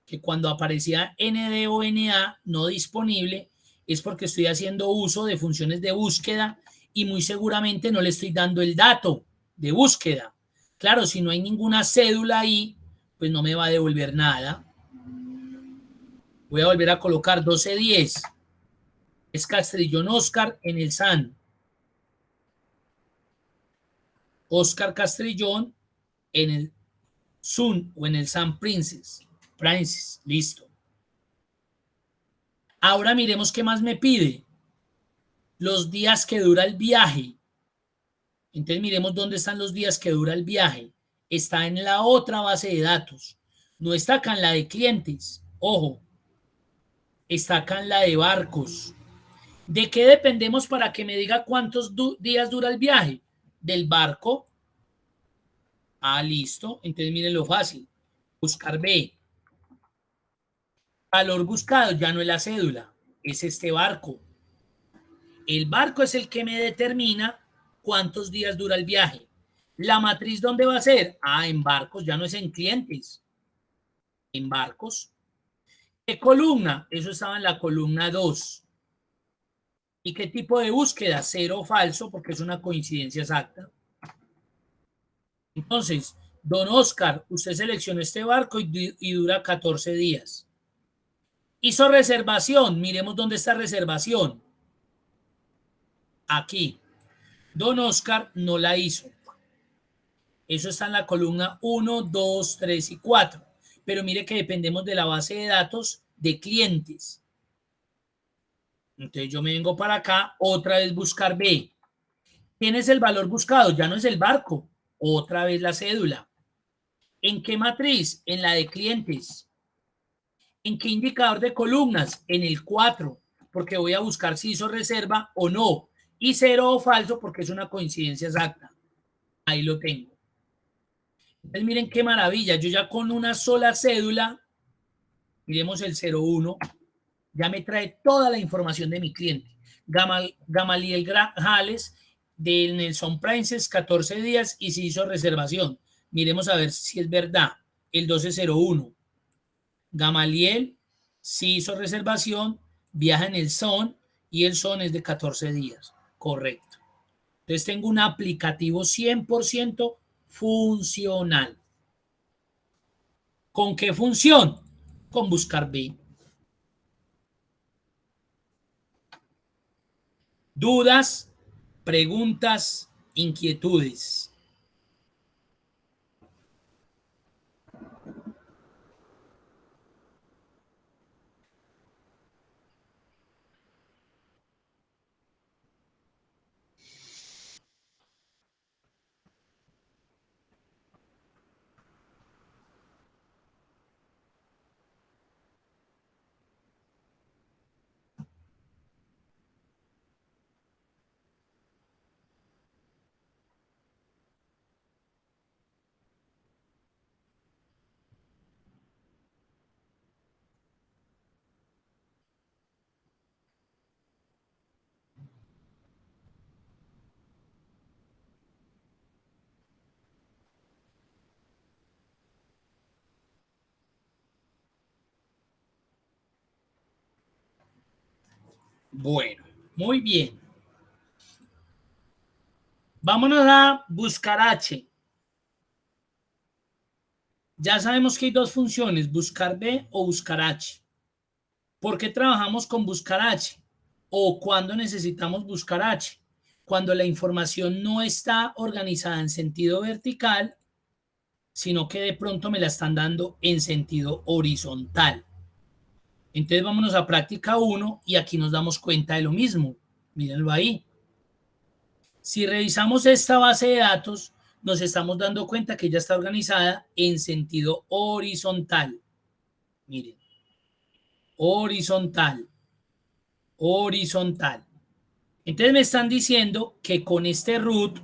que cuando aparecía ND o NA no disponible es porque estoy haciendo uso de funciones de búsqueda y muy seguramente no le estoy dando el dato de búsqueda. Claro, si no hay ninguna cédula ahí, pues no me va a devolver nada. Voy a volver a colocar 1210. Es Castrillón Oscar en el SAN. Oscar Castrillón en el SUN o en el SAN Princess. Princess, listo. Ahora miremos qué más me pide. Los días que dura el viaje. Entonces miremos dónde están los días que dura el viaje. Está en la otra base de datos. No está acá en la de clientes. Ojo. Está acá en la de barcos. ¿De qué dependemos para que me diga cuántos días dura el viaje? Del barco. Ah, listo. Entonces miren lo fácil. Buscar B. Valor buscado ya no es la cédula. Es este barco. El barco es el que me determina cuántos días dura el viaje. ¿La matriz dónde va a ser? Ah, en barcos, ya no es en clientes. En barcos. ¿Qué columna? Eso estaba en la columna 2. ¿Y qué tipo de búsqueda? Cero o falso, porque es una coincidencia exacta. Entonces, don Oscar, usted seleccionó este barco y dura 14 días. Hizo reservación. Miremos dónde está reservación. Aquí. Don Oscar no la hizo. Eso está en la columna 1, 2, 3 y 4. Pero mire que dependemos de la base de datos de clientes. Entonces yo me vengo para acá, otra vez buscar B. ¿Quién es el valor buscado? Ya no es el barco. Otra vez la cédula. ¿En qué matriz? En la de clientes. ¿En qué indicador de columnas? En el 4, porque voy a buscar si hizo reserva o no. Y 0 o falso porque es una coincidencia exacta. Ahí lo tengo. Entonces miren qué maravilla. Yo ya con una sola cédula, miremos el 01, ya me trae toda la información de mi cliente. Gamaliel Grajales del Nelson Princess, 14 días y se hizo reservación. Miremos a ver si es verdad. El 1201. Gamaliel sí hizo reservación, viaja en el SON y el SON es de 14 días. Correcto. Entonces tengo un aplicativo 100% funcional. ¿Con qué función? Con buscar B. Dudas, preguntas, inquietudes. Bueno, muy bien. Vámonos a buscar H. Ya sabemos que hay dos funciones, buscar B o buscar H. ¿Por qué trabajamos con buscar H? ¿O cuando necesitamos buscar H? Cuando la información no está organizada en sentido vertical, sino que de pronto me la están dando en sentido horizontal. Entonces vámonos a práctica 1 y aquí nos damos cuenta de lo mismo. Mírenlo ahí. Si revisamos esta base de datos, nos estamos dando cuenta que ya está organizada en sentido horizontal. Miren, horizontal, horizontal. Entonces me están diciendo que con este root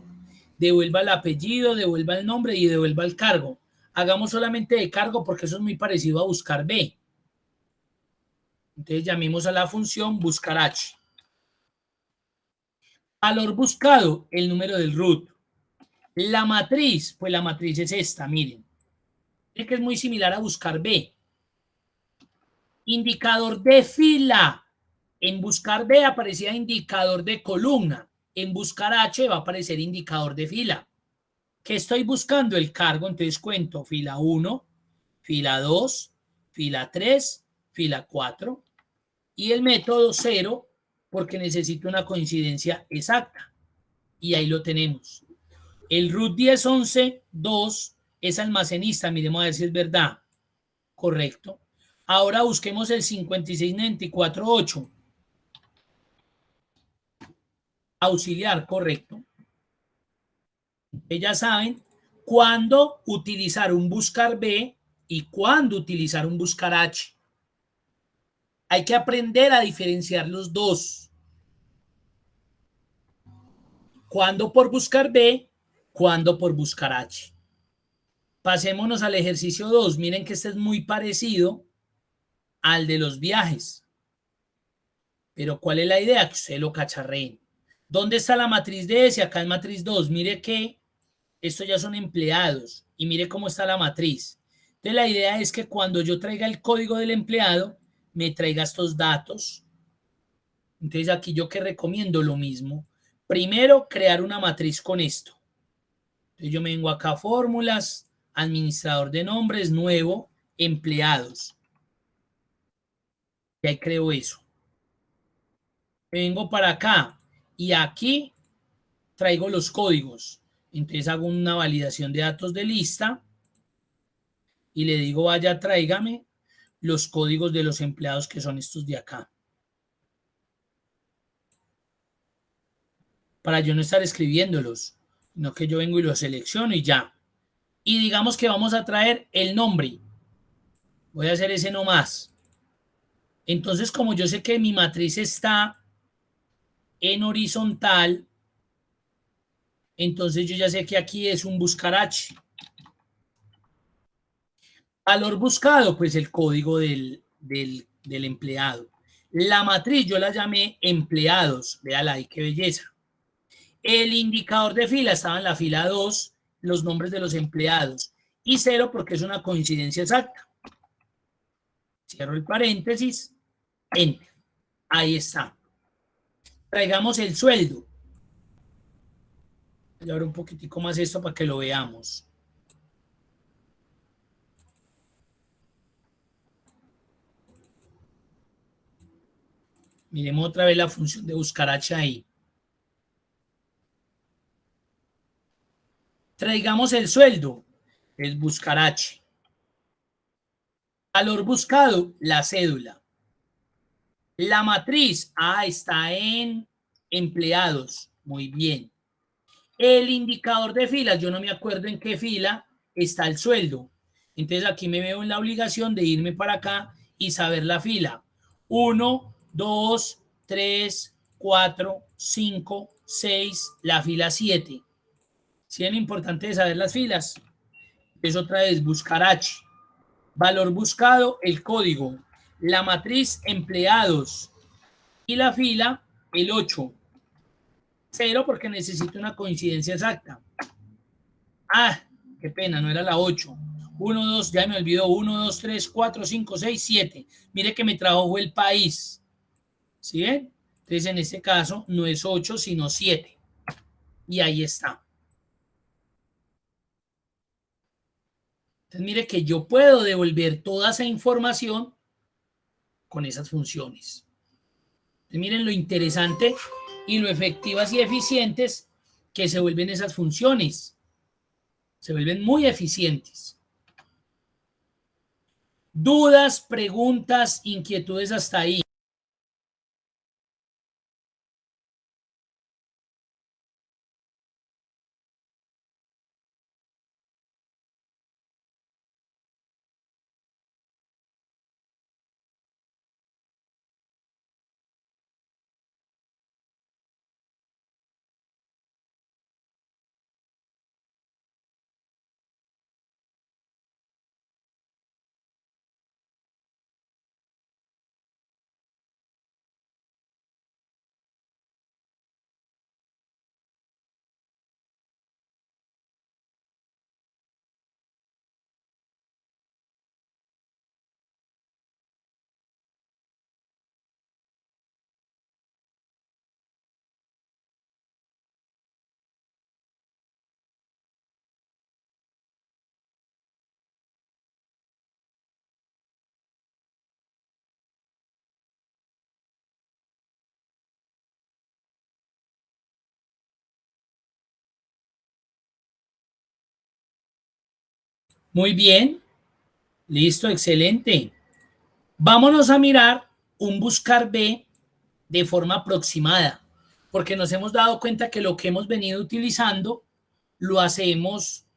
devuelva el apellido, devuelva el nombre y devuelva el cargo. Hagamos solamente de cargo porque eso es muy parecido a buscar B. Entonces llamemos a la función buscar H. Valor buscado, el número del root. La matriz, pues la matriz es esta, miren. Es que es muy similar a buscar B. Indicador de fila. En buscar B aparecía indicador de columna. En buscar H va a aparecer indicador de fila. ¿Qué estoy buscando? El cargo, entonces cuento fila 1, fila 2, fila 3, fila 4 y el método 0 porque necesito una coincidencia exacta. Y ahí lo tenemos. El root 1011, 2 es almacenista. Miremos a ver si es verdad. Correcto. Ahora busquemos el 5694, 8. Auxiliar, correcto. Ya saben cuándo utilizar un buscar B y cuándo utilizar un buscar H. Hay que aprender a diferenciar los dos. Cuándo por buscar B, cuándo por buscar H. Pasémonos al ejercicio 2. Miren que este es muy parecido al de los viajes. Pero ¿cuál es la idea? Que ustedes lo cacharreen. ¿Dónde está la matriz de S? Acá en matriz 2. Mire que estos ya son empleados. Y mire cómo está la matriz. Entonces la idea es que cuando yo traiga el código del empleado, me traiga estos datos. Entonces aquí yo que recomiendo lo mismo. Primero, crear una matriz con esto. Entonces yo me vengo acá a fórmulas, administrador de nombres, nuevo, empleados. Y ahí creo eso. Me vengo para acá y aquí traigo los códigos. Entonces hago una validación de datos de lista y le digo, vaya, tráigame los códigos de los empleados que son estos de acá. Para yo no estar escribiéndolos, sino que yo vengo y los selecciono y ya. Y digamos que vamos a traer el nombre. Voy a hacer ese nomás. Entonces, como yo sé que mi matriz está en horizontal, entonces yo ya sé que aquí es un buscar H. Valor buscado, pues el código del empleado. La matriz yo la llamé empleados. Véala ahí, qué belleza. El indicador de fila estaba en la fila 2, los nombres de los empleados. Y 0 porque es una coincidencia exacta. Cierro el paréntesis. Enter. Ahí está. Traigamos el sueldo. Voy a ver un poquitico más esto para que lo veamos. Miremos otra vez la función de buscar H ahí. Traigamos el sueldo. Es buscar H. Valor buscado, la cédula. La matriz, está en empleados. Muy bien. El indicador de filas, yo no me acuerdo en qué fila está el sueldo. Entonces aquí me veo en la obligación de irme para acá y saber la fila. 1, 2, 3, 4, 5, 6, la fila 7. ¿Sí es lo importante de saber las filas? Es otra vez buscar H. Valor buscado, el código. La matriz, empleados. Y la fila, el 8. 0 porque necesito una coincidencia exacta. Qué pena, no era la 8. 1, 2, ya me olvidó. 1, 2, 3, 4, 5, 6, 7. Mire que me trajo el país. ¿Sí ven? Entonces, en este caso, no es 8, sino 7. Y ahí está. Entonces, mire que yo puedo devolver toda esa información con esas funciones. Entonces, miren lo interesante y lo efectivas y eficientes que se vuelven esas funciones. Se vuelven muy eficientes. Dudas, preguntas, inquietudes hasta ahí. Muy bien, listo, excelente. Vámonos a mirar un buscar B de forma aproximada, porque nos hemos dado cuenta que lo que hemos venido utilizando lo hacemos,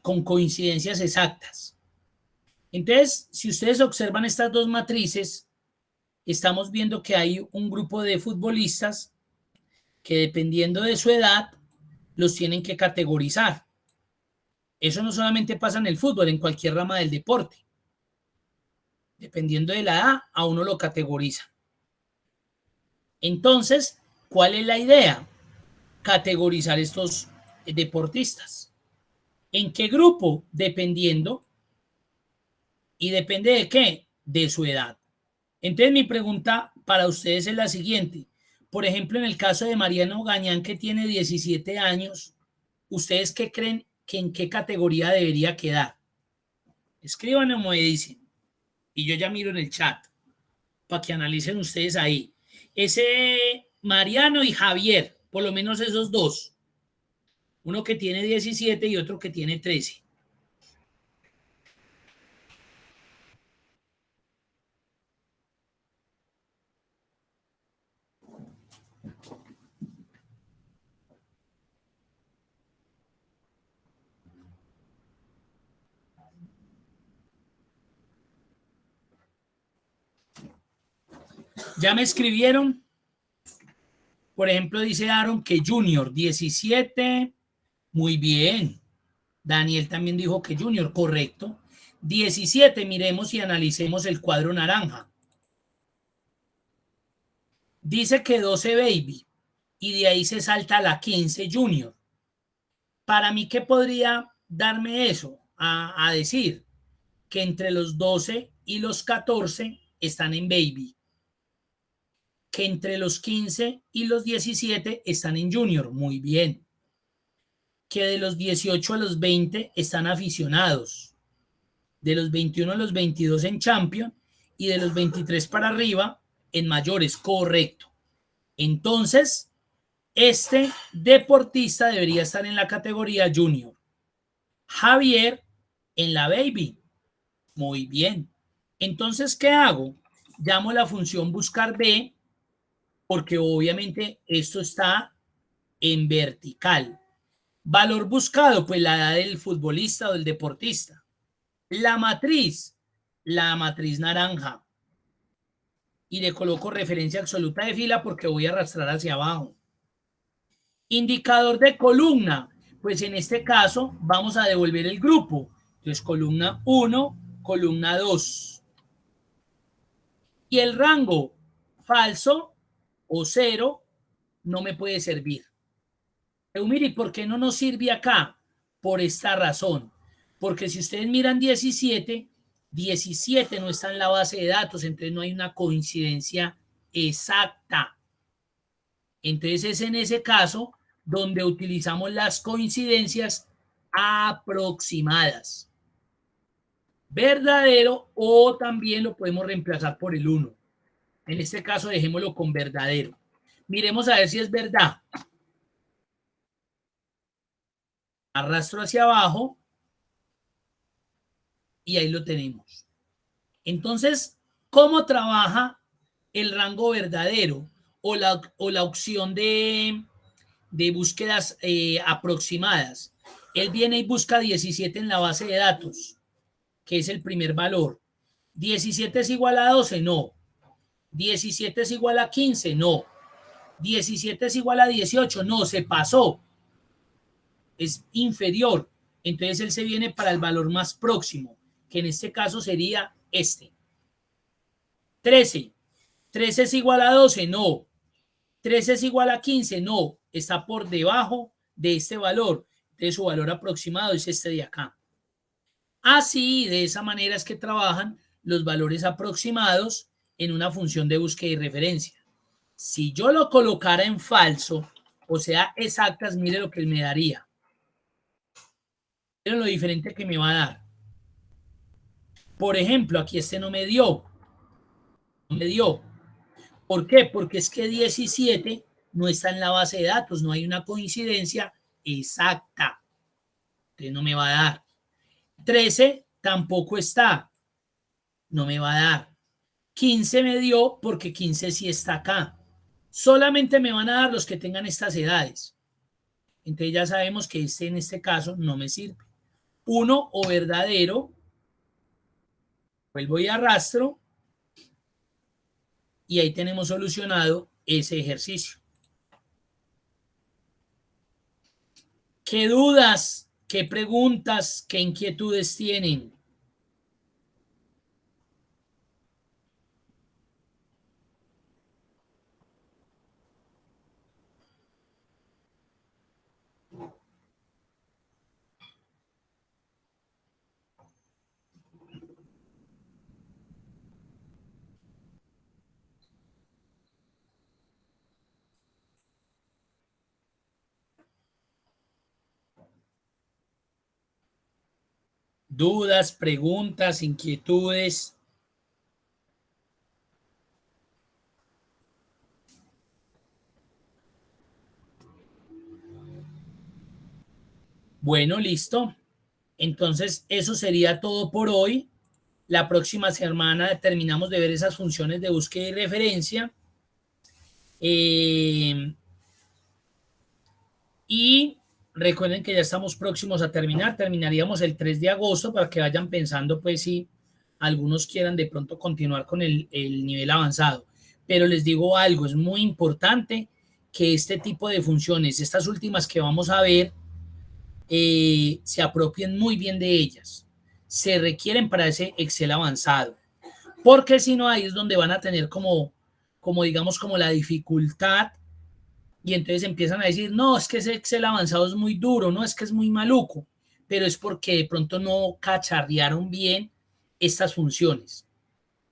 con coincidencias exactas. Entonces, si ustedes observan estas dos matrices, estamos viendo que hay un grupo de futbolistas que dependiendo de su edad, los tienen que categorizar. Eso no solamente pasa en el fútbol, en cualquier rama del deporte. Dependiendo de la edad, a uno lo categoriza. Entonces, ¿cuál es la idea? Categorizar estos deportistas. ¿En qué grupo? Dependiendo. ¿Y depende de qué? De su edad. Entonces, mi pregunta para ustedes es la siguiente. Por ejemplo, en el caso de Mariano Gañán, que tiene 17 años, ¿ustedes qué creen que en qué categoría debería quedar? Escriban o me dicen. Y yo ya miro en el chat para que analicen ustedes ahí. Ese Mariano y Javier, por lo menos esos dos. Uno que tiene 17 y otro que tiene 13. ¿Ya me escribieron? Por ejemplo, dice Aaron que Junior, 17. Muy bien. Daniel también dijo que Junior, correcto. 17, miremos y analicemos el cuadro naranja. Dice que 12 Baby y de ahí se salta a la 15 Junior. Para mí, ¿qué podría darme eso? A decir que entre los 12 y los 14 están en Baby. Que entre los 15 y los 17 están en Junior. Muy bien. Que de los 18 a los 20 están aficionados. De los 21 a los 22 en Champion y de los 23 para arriba en mayores. Correcto. Entonces, este deportista debería estar en la categoría Junior. Javier en la Baby. Muy bien. Entonces, ¿qué hago? Llamo la función buscar B porque obviamente esto está en vertical. Valor buscado, pues la edad del futbolista o del deportista. La matriz naranja. Y le coloco referencia absoluta de fila porque voy a arrastrar hacia abajo. Indicador de columna, pues en este caso vamos a devolver el grupo. Entonces, columna 1, columna 2. Y el rango falso o 0 no me puede servir. Pero mire, ¿por qué no nos sirve acá? Por esta razón. Porque si ustedes miran 17, 17 no está en la base de datos, entonces no hay una coincidencia exacta. Entonces es en ese caso donde utilizamos las coincidencias aproximadas. Verdadero, o también lo podemos reemplazar por el 1. En este caso dejémoslo con verdadero. Miremos a ver si es verdad. Arrastro hacia abajo y ahí lo tenemos. Entonces, ¿cómo trabaja el rango verdadero o la opción de búsquedas aproximadas? Él viene y busca 17 en la base de datos, que es el primer valor. 17 es igual a 12, no. 17 es igual a 15, no. 17 es igual a 18, no, se pasó. Es inferior. Entonces él se viene para el valor más próximo, que en este caso sería este. 13. 13 es igual a 12, no. 13 es igual a 15, no. Está por debajo de este valor. Entonces su valor aproximado es este de acá. Así, de esa manera es que trabajan los valores aproximados en una función de búsqueda y referencia. Si yo lo colocara en falso, o sea, exactas, mire lo que me daría. Miren lo diferente que me va a dar. Por ejemplo, aquí este no me dio. No me dio. ¿Por qué? Porque es que 17 no está en la base de datos, no hay una coincidencia exacta. Entonces no me va a dar. 13 tampoco está. No me va a dar. 15 me dio porque 15 sí está acá. Solamente me van a dar los que tengan estas edades. Entonces ya sabemos que este en este caso no me sirve. 1 o verdadero. Vuelvo y arrastro. Y ahí tenemos solucionado ese ejercicio. ¿Qué dudas, qué preguntas, qué inquietudes tienen? Dudas, preguntas, inquietudes. Bueno, listo. Entonces, eso sería todo por hoy. La próxima semana terminamos de ver esas funciones de búsqueda y referencia. Y recuerden que ya estamos próximos a terminar. Terminaríamos el 3 de agosto para que vayan pensando, pues, si algunos quieran de pronto continuar con el nivel avanzado. Pero les digo algo, es muy importante que este tipo de funciones, estas últimas que vamos a ver, se apropien muy bien de ellas. Se requieren para ese Excel avanzado. Porque si no, ahí es donde van a tener como digamos, como la dificultad. Y entonces empiezan a decir, no, es que ese Excel avanzado es muy duro, no, es que es muy maluco. Pero es porque de pronto no cacharrearon bien estas funciones.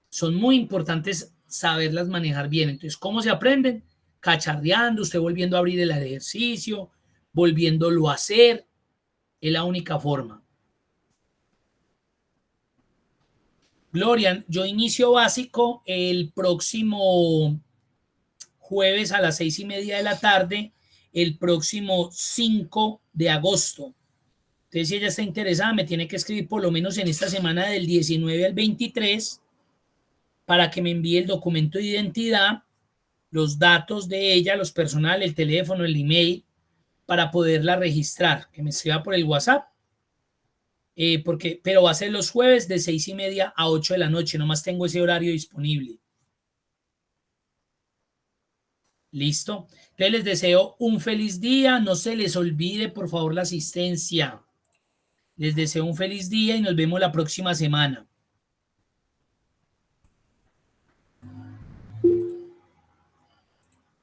Son muy importantes saberlas manejar bien. Entonces, ¿cómo se aprenden? Cacharreando, usted volviendo a abrir el ejercicio, volviéndolo a hacer. Es la única forma. Gloria, yo inicio básico el próximo jueves a las 6:30 de la tarde, el próximo 5 de agosto. Entonces, si ella está interesada, me tiene que escribir por lo menos en esta semana del 19 al 23 para que me envíe el documento de identidad, los datos de ella, los personales, el teléfono, el email, para poderla registrar, que me escriba por el WhatsApp. Pero va a ser los jueves de 6:30 a 8 de la noche, nomás tengo ese horario disponible. Listo. Entonces les deseo un feliz día, no se les olvide por favor la asistencia. Les deseo un feliz día y nos vemos la próxima semana.